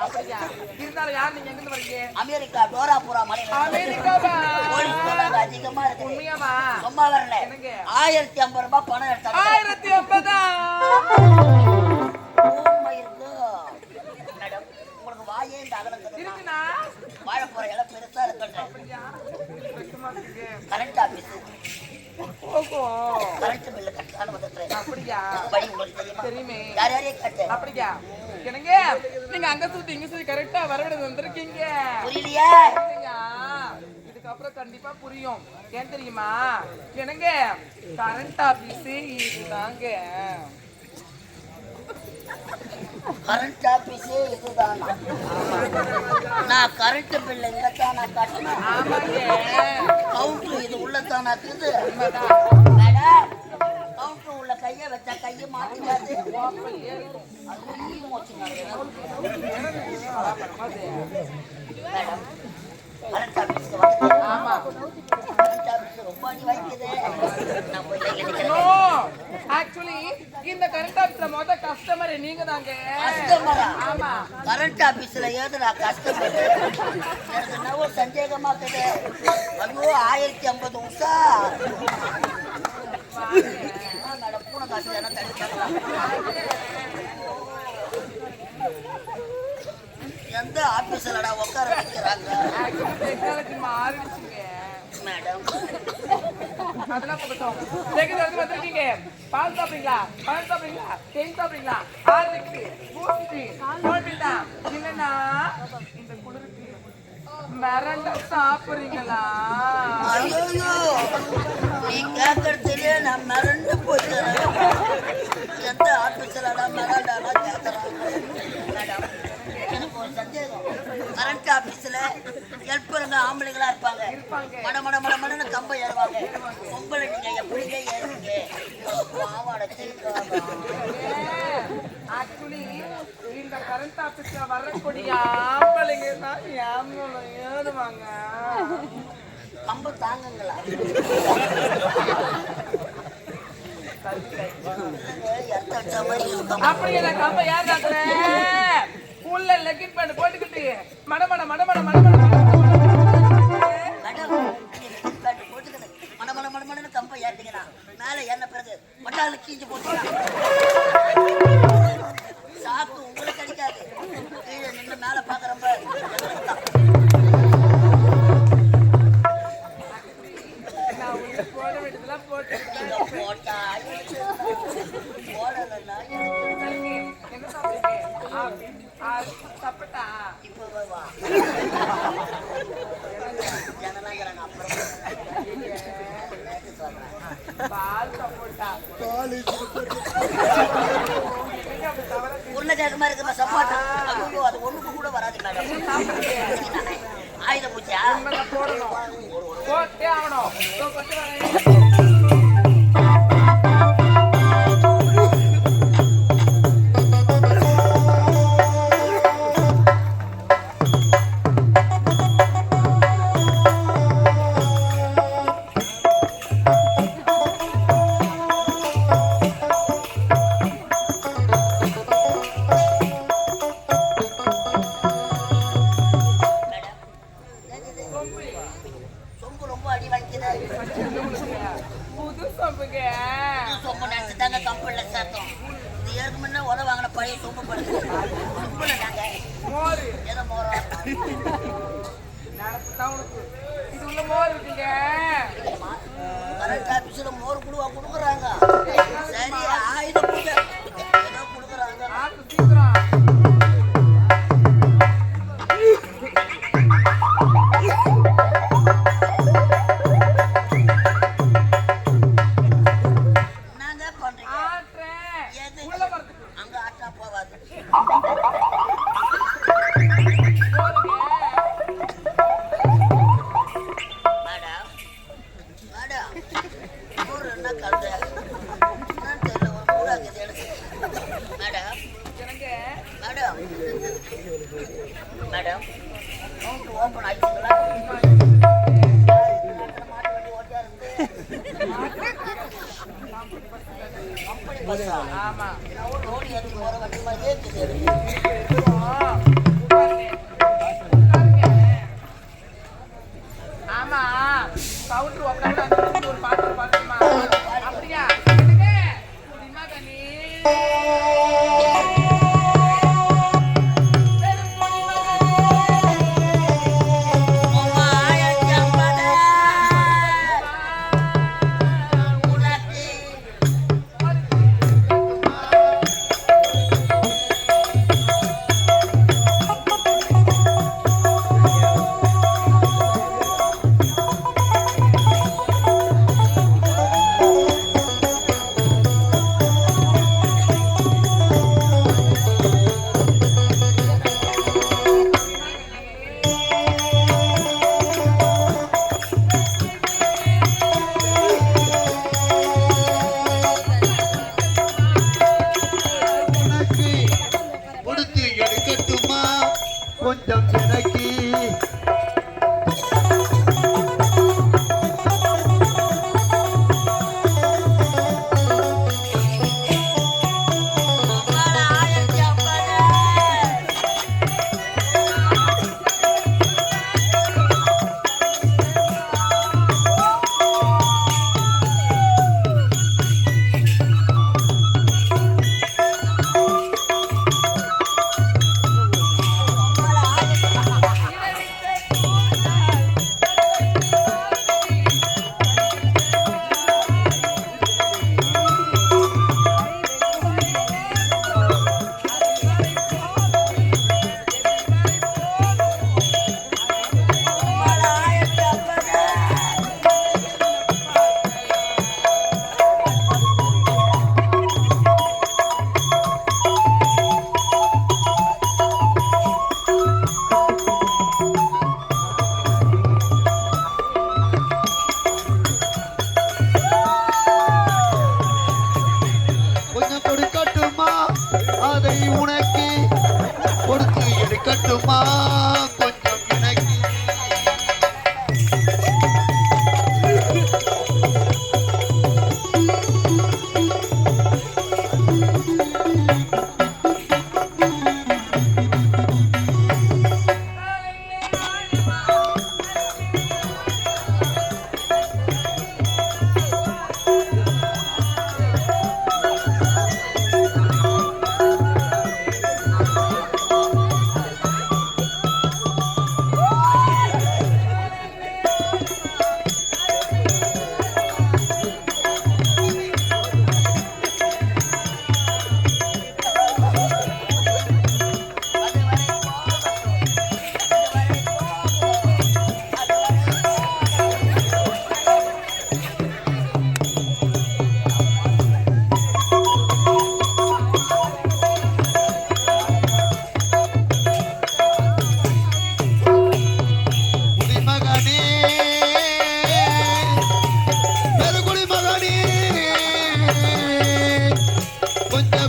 Speaker 7: அப்படியா இருந்தாலும் யார் நீங்க எங்க வரீங்க
Speaker 1: அமெரிக்கா டோராபுரா மலையில
Speaker 7: அமெரிக்காவா
Speaker 1: போலீஸ் தொல்லை அதிகமா இருக்கு
Speaker 7: உண்மையாவா
Speaker 1: சும்மா வரல
Speaker 7: என்னங்க
Speaker 1: 1050 ரூபாய் பணம் எடுத்தாங்க
Speaker 7: 1050
Speaker 1: மேடம் உங்களுக்கு வாயே இந்த அகலம்
Speaker 7: இருக்குண்ணா
Speaker 1: வாழ போற இடம் பெருசா இருக்கட்டும்
Speaker 7: அப்படியா வெக்கமா இருக்கு
Speaker 1: கரண்ட் ஆபீஸ்
Speaker 7: ஓஹோ
Speaker 1: கரண்ட் பில்லு கட்டலான்னு வந்துட்டேன்
Speaker 7: அப்படியா
Speaker 1: படி உங்களுக்கு தெரியுமா
Speaker 7: தெரியுமே
Speaker 1: யார் யாரையும் கட்டு
Speaker 7: அப்படியா என்னங்க நீங்க அங்க சுத்தி இங்க சுத்தி கரெக்டா வரவிட வந்திருக்கீங்க
Speaker 1: புரியலையா
Speaker 7: இல்லையா? இதுக்கப்புறம் கண்டிப்பா புரியும் ஏன் தெரியுமா என்னங்க கரண்ட் ஆபீஸ் இதுதாங்க
Speaker 1: கரண்ட் ஆபீஸே இதுதானா நான் கரண்ட் பில்லு இங்க தானா கட்டணும்
Speaker 7: ஆமாங்க
Speaker 1: கவுண்டர் இது உள்ளத்தானா இருக்குது
Speaker 7: உண்மைதான்.
Speaker 1: மேடம் கவுண்டர் உள்ள கையை வச்சா கையை மாட்டிக்காது
Speaker 7: அப்படியே இருக்கும்.
Speaker 1: அது நீயும் வச்சுக்காங்க மேடம் கரண்ட் ஆபீஸ்க்கு வந்து
Speaker 7: ஆமா
Speaker 1: கரண்ட் ஆபீஸ் ரொம்ப அடி வாங்கிக்குது நான் போய் லைன்ல நிக்கிறேன்
Speaker 7: நோ ஆக்சுவலி இந்த கரண்ட் ஆபீஸ்ல மொத கஸ்டமர் நீங்க தாங்க
Speaker 1: கஸ்டமரா
Speaker 7: ஆமா
Speaker 1: கரண்ட் ஆபீஸ்ல ஏதுடா கஸ்டமர் எனக்கு என்னவோ சந்தேகமா இருக்குது ஐயோ 1050 உஷா மேடம் பூனை காசு என்ன தள்ளி தரலாம் எந்த ஆபீஸ்லடா உட்கார வைக்கிறாங்க
Speaker 7: ஆக்சுவலி டெக்னாலஜி மாறிடுச்சுங்க
Speaker 1: மேடம்
Speaker 7: அதெல்லாம் போகட்டும் செகண்ட் வந்துருக்கீங்க பால் சாப்பிடுறீங்களா பழம் சாப்பிடுறீங்களா தேன் சாப்பிடுறீங்களா ஆர்லிக்ஸ் பூஸ்ட் கோல்பிட்டா இல்லைன்னா இந்த குளிருக்கு மிரண்ட சாப்பிடுறீங்களா
Speaker 1: ஐயோ நீ கேட்கறதுலயே நான் மிரண்டு போயிட்டேன் எந்த ஆபீஸ்லடா மிரண்டாடா கேட்கறாங்க மேடம் எனக்கு ஒரு சந்தேகம் கரண்ட் ஆபீஸ்ல ஹெல்ப்பருங்க ஆம்பளைங்களா இருப்பாங்க மட மட மட மடன்னு கம்பை ஏறுவாங்க பொம்பளை நீங்க எப்படிங்க ஏறுவீங்க பாவாடை தீர்க்காங்க
Speaker 7: ஆக்சுவலி இந்த கரண்ட் ஆபீஸ்ல வரக்கூடிய ஆம்பளைங்க தான் ஏறுவாங்க
Speaker 1: கம்பு தாங்குங்களா எந்த அடிச்ச மாதிரி இருக்கும்
Speaker 7: அப்படி என்ன கம்ப யார் தாக்குற உள்ள லெக்கின் பேண்ட் போட்டுக்கிட்டு மடமட மடமட மடமட
Speaker 1: மேடம் போட்டுக்கணும் மட மட மட மடன்னு கம்பை ஏறிட்டீங்கன்னா மேல ஏறின பிறகு மட்டால கீஞ்சு போட்டுக்கலாம் சாக்கு உங்களுக்கு அடிக்காது கீழே நின்று மேல பாக்குறப்ப
Speaker 7: நான் உள்ள போட வேண்டியதெல்லாம் போட்டு
Speaker 1: போட்டா போடலன்னா
Speaker 7: என்ன சாப்பிடுறீங்க? சாப்பிட்டா
Speaker 1: இப்போ வா ஜனநாயகராங்க அப்புறம்
Speaker 7: பால் சாப்பிட்டா
Speaker 1: உருளைக்கிழமா இருக்குமா சப்பாட்டா ஐயோ அது ஒண்ணுக்கு கூட வராது மேடம் ஆயுத பூச்சா
Speaker 7: போடணும் போட்டே ஆகணும் கொண்டு வரேன்.
Speaker 1: சொம்பு ரொம்ப அடி வாங்கிக்குது
Speaker 7: புது சொம்புங்க
Speaker 1: சொம்பு நினைச்சு தாங்க கம்பெனில சேர்த்தோம் இது ஏற்கு முன்ன உத வாங்கின பழைய சொம்பு படுது சொம்புல நாங்க
Speaker 7: மோர்
Speaker 1: எதை மோறோம்
Speaker 7: நடப்புதான் உனக்கு இது உள்ள மோர் இருக்குங்க.
Speaker 1: கரண்ட் ஆபீஸ்ல மோர் குடுவா கொடுக்குறாங்க சரி ஆயுத பூஜை ஏதோ கொடுக்குறாங்க
Speaker 7: ஆக்கு சீக்கிரம்
Speaker 1: என்னங்க பண்றீங்க
Speaker 7: ஆட்டுறேன்
Speaker 1: எது
Speaker 7: உள்ள வரதுக்கு
Speaker 1: அங்க ஆட்டா போவாது மேடம் மேடம் ஊர் என்ன கழுத என்னன்னு தெரியல ஒரு கூடாக்குது எனக்கு மேடம்
Speaker 7: எனக்கு
Speaker 1: மேடம் மேடம் கவுண்டர் ஓப்பன் ஆயிடுச்சுங்களா மாட்டு வண்டி ஓட்டியா இருக்கு கம்பெனி பஸ்ஸா
Speaker 7: ஆமா
Speaker 1: ரோடு ஏற்றி போற வண்டி மாதிரியே இருக்குது
Speaker 7: ஆமா கவுண்டர் உட்காந்து ஒரு பாட்டு பாட்டுமா அப்படியா என்னங்க குடிமா தண்ணி
Speaker 1: உனக்கு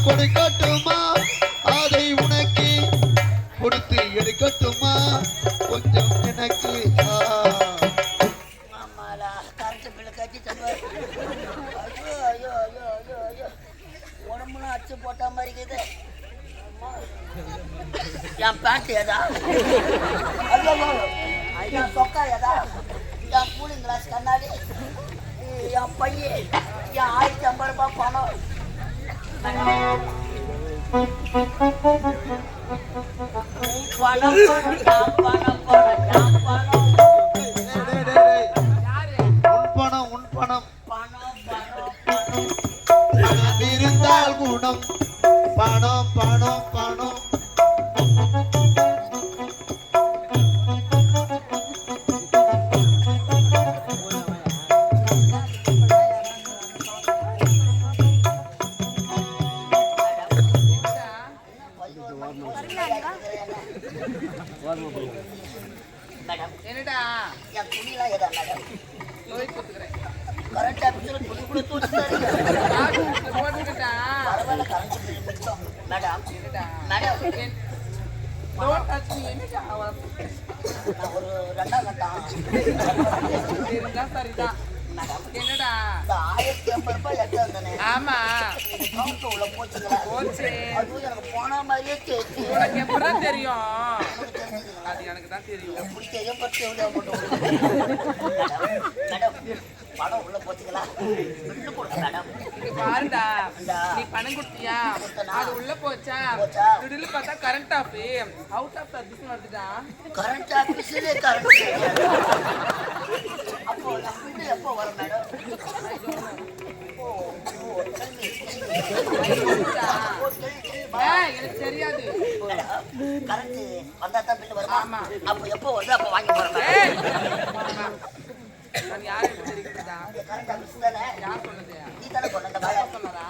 Speaker 5: கொடுக்கட்டுமா அதை உனக்கு கொடுத்து எடுக்கட்டுமா கொஞ்சம் எனக்கு
Speaker 1: ஆமாடா கரண்ட் பில்லு கட்டிட்டேன் பாரு. ஐயோ ஐயோ ஐயோ ஐயோ ஐயோ உடம்புலாம் அடிச்சு போட்ட மாதிரி இருக்குது. அம்மா. என் பேண்ட் ஏதா ஐயோ என் சொக்கா ஏதா என் கூலிங் கிளாஸ் கண்ணாடி என் பையன் என் 1050 ரூபாய் பணம். பணம் பணம் பணம் பணம் பணம்
Speaker 5: உன் பணம்
Speaker 1: பணம் பணம் பணம்
Speaker 5: பணம் இருந்தால் குணம் பணம் பணம் பணம்
Speaker 1: மேடம்
Speaker 7: என்னடா
Speaker 1: என் துணிலாம் எதா மேடம்
Speaker 7: நோய் கொடுத்துக்கிறேன்
Speaker 1: கரண்ட் ஆஃபீஸில் துணி கூட தூச்சுட்டாரு.
Speaker 7: போட்டுக்கிட்டா
Speaker 1: பரவாயில்ல கரண்ட் பில் மிச்சம். மேடம்
Speaker 7: என்னடா
Speaker 1: மேடம்
Speaker 7: டோன்ட் டச் மீ என்னடா
Speaker 1: நான் ஒரு 2ஆம் கட்டம்
Speaker 7: இருந்தா சரிதான்
Speaker 1: மேடம்
Speaker 7: என்னடா
Speaker 1: இந்த 1050 ரூபாய் எடுத்து வந்தேனே
Speaker 7: ஆமா
Speaker 1: அக்கௌண்ட் உள்ள போச்சுங்களா
Speaker 7: போச்சு
Speaker 1: அதுவும் எனக்கு போன மாதிரியே தெரியுது.
Speaker 7: உனக்கு எப்பதான் தெரியும்
Speaker 1: எனக்கு தெரிஞ்சுதுங்க.
Speaker 7: அது எனக்கு தான் தெரியும்
Speaker 1: எப்படி தெரியும் பற்றி எவ்வளோ போட்டோம். மேடம் பணம் உள்ள போச்சுங்களா பில்லு கொடுங்க மேடம்.
Speaker 7: இங்க பாருடா நீ பணம் கொடுத்தியா அது உள்ள போச்சா திடீர்னு பார்த்தா current off out of service வருதுடா
Speaker 1: கரண்ட் ஆஃபீஸிலே கரண்ட் அப்போ நான் பில்லு எப்போ வரும் மேடம்? ஓ ஓ கேள்வி
Speaker 7: எனக்கு தெரியாது
Speaker 1: கரண்ட் வந்தா தான் பில்லு வருமா?
Speaker 7: ஆமா.
Speaker 1: அப்போ எப்போ வருது அப்போ வாங்கி போறேன்.
Speaker 7: நான் யாரு தெரியுதா
Speaker 1: கரண்ட் ஆஃபீஸ் தானே
Speaker 7: யார் சொன்னது
Speaker 1: நீ தானே கொண்டு வந்த வாயா
Speaker 7: சொன்னதா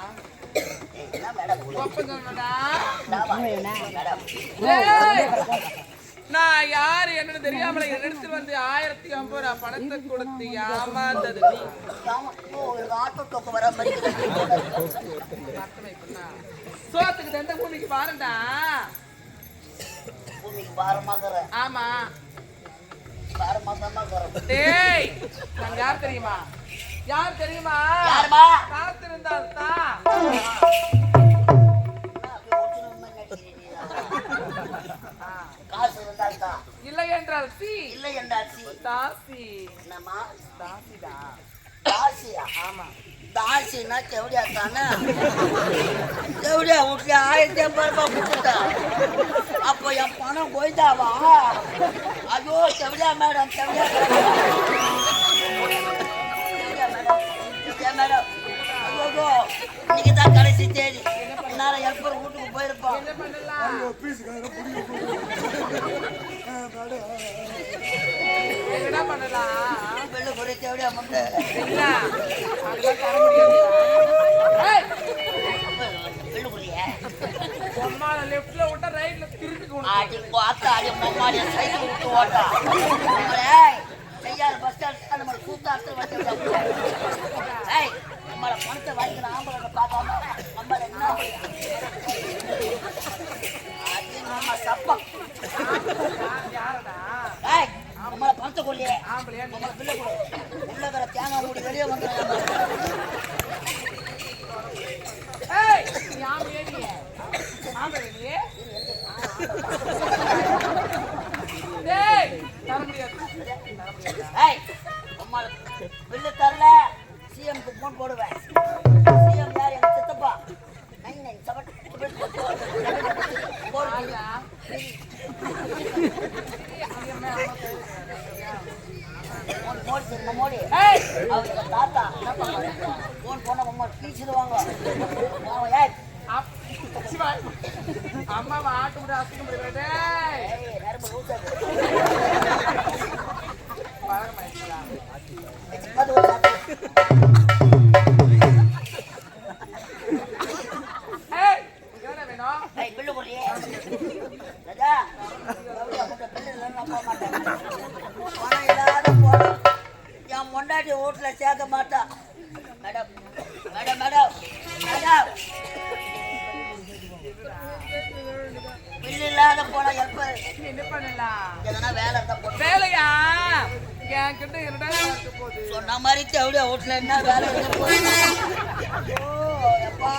Speaker 1: என்ன மேடம்
Speaker 7: ஒப்ப சொன்னதா
Speaker 1: மேடம்
Speaker 7: நான் யாரு என்னன்னு தெரியாமல எடுத்து வந்து 1050 ரூபாய் பணத்தை கொடுத்து ஏமாந்தது நீ
Speaker 1: ஆட்டோ டோக்கு வர மாதிரி
Speaker 7: சோத்துக்கு தந்த பூமிக்கு பாருடா
Speaker 1: பூமிக்கு பாரமாக
Speaker 7: ஆமா
Speaker 1: பாரமாக
Speaker 7: டேய் நான் யார் தெரியுமா
Speaker 1: யாருமா
Speaker 7: காத்திருந்தால் தான்
Speaker 1: காசு இருந்தால் தான்
Speaker 7: இல்லை என்றால் சி
Speaker 1: இல்லை என்றால் சி
Speaker 7: தாசி
Speaker 1: என்னம்மா
Speaker 7: தாசிடா
Speaker 1: தாசியா
Speaker 7: ஆமா
Speaker 1: தாசின்னா செவடியா தானே செவடியா வீட்டுல 1050 ரூபாய் கொடுத்துட்டா அப்போ என் பணம் போய்தாவா? ஐயோ செவடியா மேடம் செவடியா மேடம் ஐயோ இன்னைக்கு தான் கடைசி தேதி என்னால எப்போ வீட்டுக்கு போயிருப்போம்.
Speaker 7: என்ன பண்ணலாம் என்ன பண்ணலாம்
Speaker 1: வெள்ள குறை தேவடியா முட்டை
Speaker 7: இல்ல அதெல்லாம் தர முடியாது ஏய்
Speaker 1: வெள்ள குறைய
Speaker 7: அம்மால லெஃப்ட்ல விட்டா ரைட்ல திருப்பி
Speaker 1: ஆடி பார்த்தா ஆடி மம்மாடிய சைக்கிள் விட்டு ஓட்டா செய்யாத பஸ் ஸ்டாண்ட் நம்ம கூத்தாட்டு வந்து ஏய் நம்மள பணத்தை வாங்கிக்கிற ஆம்பளை பார்க்காம நம்மள என்ன அது நம்ம சப்பம்
Speaker 7: யாரடா
Speaker 1: ஏய் நம்மள பணத்தை கொள்ளியே
Speaker 7: ஆம்பளையா
Speaker 1: நம்ம பிள்ளை கொடு உள்ள வர தேங்காய் மூடி வெளியே வந்துடுறாங்க.
Speaker 7: ஏய் நீ ஆம்பளையா நீ ஆம்பளையா நீ டேய் தர முடியாது
Speaker 1: ஏய் நம்மள பிள்ளை தரல சிஎம்க்கு போன் போடுவேன். சிஎம் யார் எங்க சித்தப்பா 99
Speaker 7: ஆளா
Speaker 1: மோடி
Speaker 7: ஏய்
Speaker 1: அவங்க தாத்தா என்ன பண்ணுவாங்க போன் போன அம்மா பீச்சிடுவாங்க.
Speaker 7: அம்மா ஆட்டு விட அசிங்க முடியாது டேய்
Speaker 1: நரம்பு லூசா
Speaker 7: பழகமாயிடுச்சா ஏய் என்ன வேணும்
Speaker 1: பில்லு போடுறியே ராஜா பில்லு இல்லைன்னு நான் போக மாட்டேன். பணம் இல்லாத போனோம் என் பொண்டாட்டி வீட்டுல சேர்க்க மாட்டா. மேடம் மேடம் மேடம் மேடம் எதனா வேலை இருந்தா போட்டு
Speaker 7: வேலையா என்கிட்ட என்னடா இருக்க போகுது
Speaker 1: சொன்ன மாதிரி தேவடியா வீட்டுல என்ன வேலை இருக்க போகுது எப்பா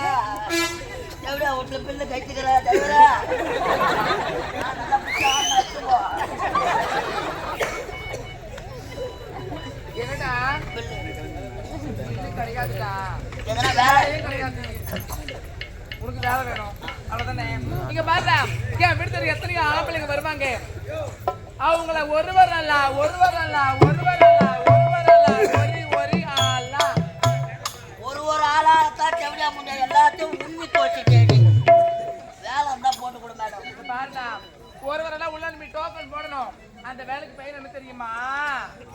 Speaker 1: தேவடியா வீட்டுல பில்லு கட்டிக்கிற தேவரா
Speaker 7: என்னடா கிடைக்காதுடா
Speaker 1: எதனா வேலை
Speaker 7: கிடையாது உனக்கு வேலை வேணும் அவ்வளவுதானே இங்க பாருடா என் வீட்டுல எத்தனையோ ஆம்பளைங்க வருவாங்க அவங்கள ஒருவர் அல்ல ஒரு ஆளா
Speaker 1: தேவடியா முன்னே எல்லாத்தையும் உண்மை தோச்சிட்டேடி வேலை இருந்தா போட்டு கொடு மேடம்
Speaker 7: பாருடா ஒருவரெல்லாம் உள்ள நீ டோக்கன் போடணும் அந்த வேலைக்கு பேர் என்ன தெரியுமா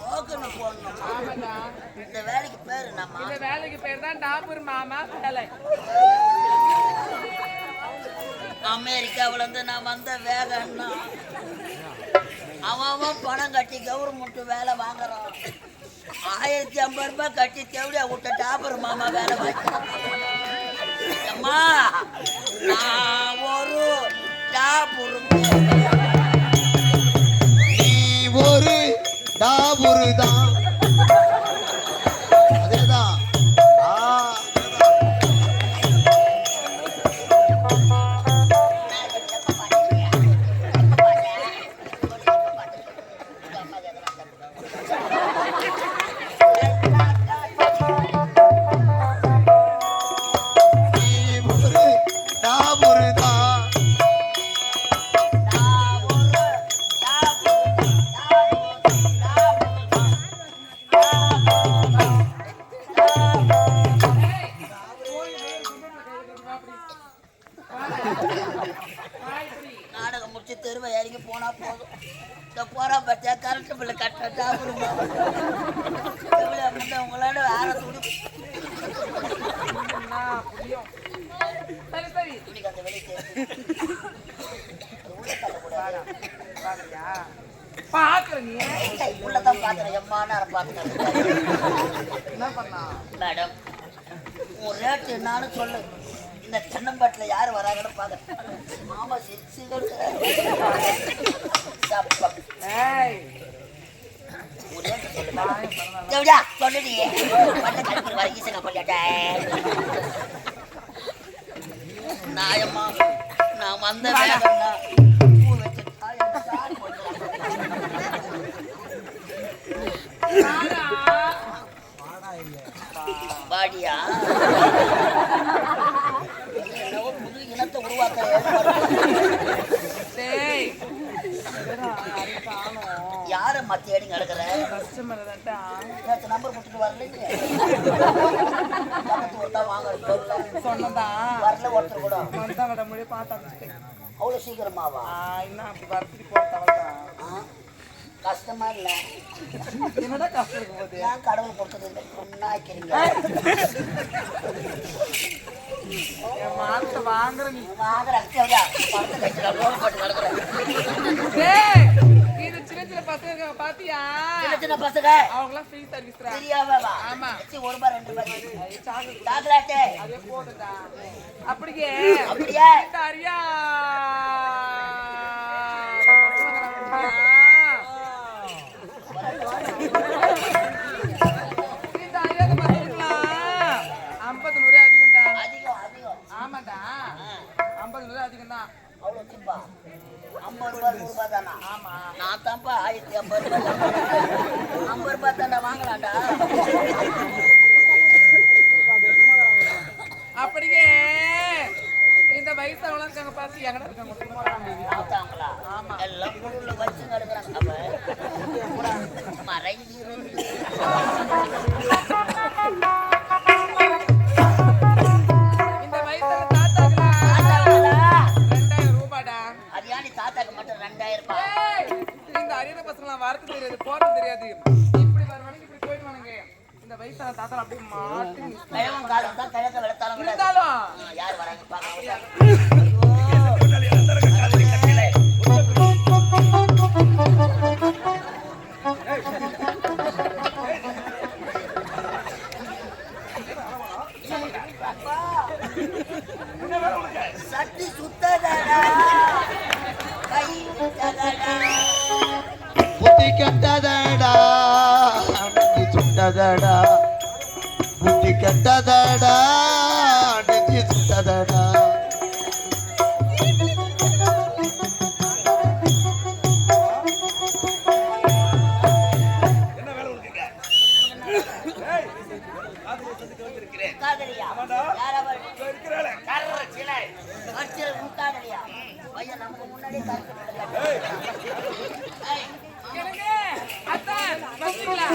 Speaker 1: டோக்கன் போடணும்
Speaker 7: ஆமாடா
Speaker 1: இந்த வேலைக்கு பேரு என்னம்மா
Speaker 7: இந்த வேலைக்கு பேர் தான் டாபூர் மாமா வேலை
Speaker 1: அமெரிக்காவுல இருந்து நான் வந்த வேகன்னா அவன் பணம் கட்டி கவர்மெண்ட் வேலை வாங்குறான் 1050 ரூபாய் கட்டி தேவடியா விட்ட டாபர் மாமா வேலை வாங்கிக்கிறான் அம்மா நான் ஒரு டாபுரு
Speaker 5: நீ ஒரு டாபுரு தான் அதேதான்
Speaker 1: நாடகம் முடிச்சு தெருவை இறங்கி போனா போதும் இந்த போறா பத்தியா கரண்ட் பில்லு கட்டா உங்களோட வேற துணி அந்த வெளியே உள்ளதான் பாக்குறேன் எம்மா நேரம் பாக்குறேன் மேடம் உன் ரேட்டு என்னான்னு சொல்லு இந்த தென்னம்பாட்டுல யாரு வராங்கன்னு பாக்குறேன் மாமா சிரிச்சு சொல்லுடியே நாயம்மா நான் வந்த வேலைன்னா பூ வச்சு பாடியா என்னவோ புது இனத்தை உருவாக்க யார மத்தியாடி நடக்கிற நம்பர் கொடுத்துட்டு வரல
Speaker 7: சொன்னதா
Speaker 1: வரல ஒருத்தர் கூட
Speaker 7: பார்த்தேன்
Speaker 1: அவ்வளவு சீக்கிரமாவா
Speaker 7: இன்னும் அப்படி வரத்துக்கு போட்டவன்
Speaker 1: கஷ்டமா இல்ல
Speaker 7: என்னடா கஷ்டம் இருக்கும் போது
Speaker 1: ஏன் கடவுள் கொடுத்தது இல்லை பொண்ணாக்கிறீங்க
Speaker 7: என் மானத்தை வாங்குற நீ
Speaker 1: வாங்குற போட்டு நடக்கிறேன்
Speaker 7: இது சின்ன சின்ன பசங்க பாத்தியா
Speaker 1: சின்ன சின்ன பசங்க
Speaker 7: அவங்களாம் ஃப்ரீ சர்வீஸ்
Speaker 1: தெரியாம
Speaker 7: ஆமா
Speaker 1: ₹1 ₹2 சாக்லேட்
Speaker 7: அதே போடுடா அப்படியே அரியா இந்த அரியாக்கு பாத்தீங்களா 50 100 அதிகம்டா ஆமாடா 50 100 அதிகம் தான்
Speaker 1: அவ்வளவு சிப்பா ₹50 தானா
Speaker 7: ஆமா
Speaker 1: நான் தான்ப்பா 1050 ₹50 தானே வாங்கலாம்டா
Speaker 7: அப்படியே இந்த வயசானவங்க இருக்காங்க பாத்து எங்கடா இருக்காங்க
Speaker 1: பார்த்தாங்களா
Speaker 7: ஆமா
Speaker 1: எல்லாம் பொருள் வச்சு நடக்கிறாங்க அப்ப மறைஞ்சு
Speaker 7: இந்த வயசான தாத்தாங்களா 2000 ரூபாடா
Speaker 1: அது ஏன் தாத்தாக்கு மட்டும் 2000 ரூபாய்
Speaker 7: இந்த அரியணை பசங்களாம் வரது தெரியாது போறது தெரியாது இப்படி வருவானுங்க இப்படி போயிடுவானுங்க இந்த வயசான தாத்தா அப்படியே மாட்டி
Speaker 1: கிழவன் காலம் தான் கிழக்க வெளுத்தாலும்
Speaker 7: இருந்தாலும்
Speaker 1: யார் வராங்க பாக்க சட்டி சுத்ததடா கை விட்டதடா
Speaker 5: சுட்டதடா நெஞ்சி சுட்டதடா
Speaker 1: காதலியா யார் அவள் கர்ச்சல் காதலியா பையன் நமக்கு முன்னாடியே கருத்து
Speaker 7: எனக்கு அத்தான் வந்தீங்களா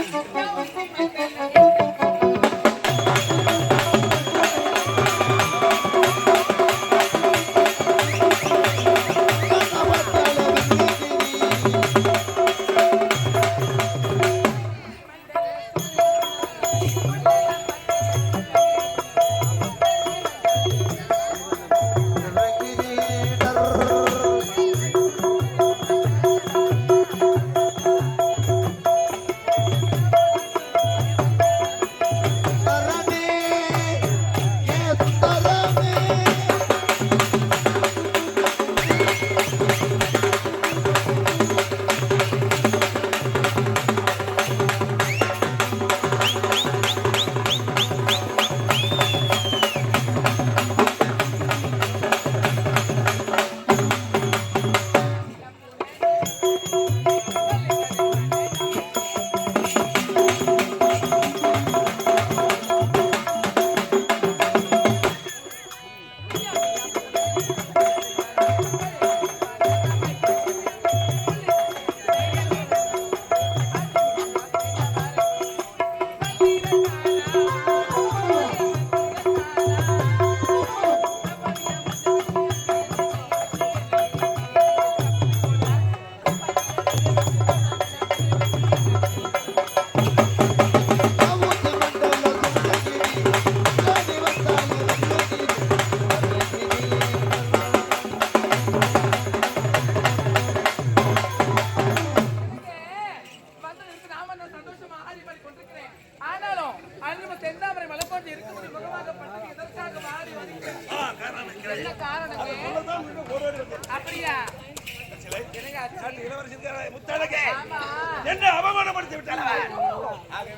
Speaker 3: என்ன அவமானப்படுத்தி விட்டார்.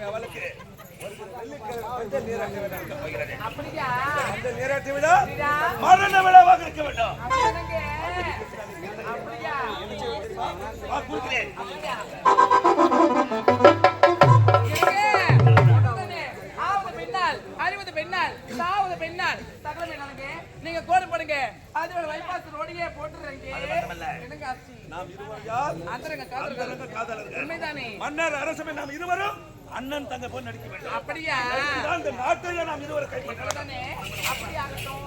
Speaker 3: அவளுக்கு நீராட்டி விட மரண விழாவாக இருக்க வேண்டும்.
Speaker 7: நீங்க கோடு போடுங்க அது வைபாஸ் ரோடியே போட்டுறீங்க.
Speaker 3: நாம் இருவரும் யார்? காதலர்கள்.
Speaker 7: உண்மைதானே?
Speaker 3: மன்னர் அரசமே நாம் இருவரும் அண்ணன் தங்க போல் நடிக்க வேண்டும்.
Speaker 7: அப்படியா?
Speaker 3: இந்த நாட்டையே நாம் இருவரும் கைப்பற்றலாம்.
Speaker 7: அப்படியாகட்டும்.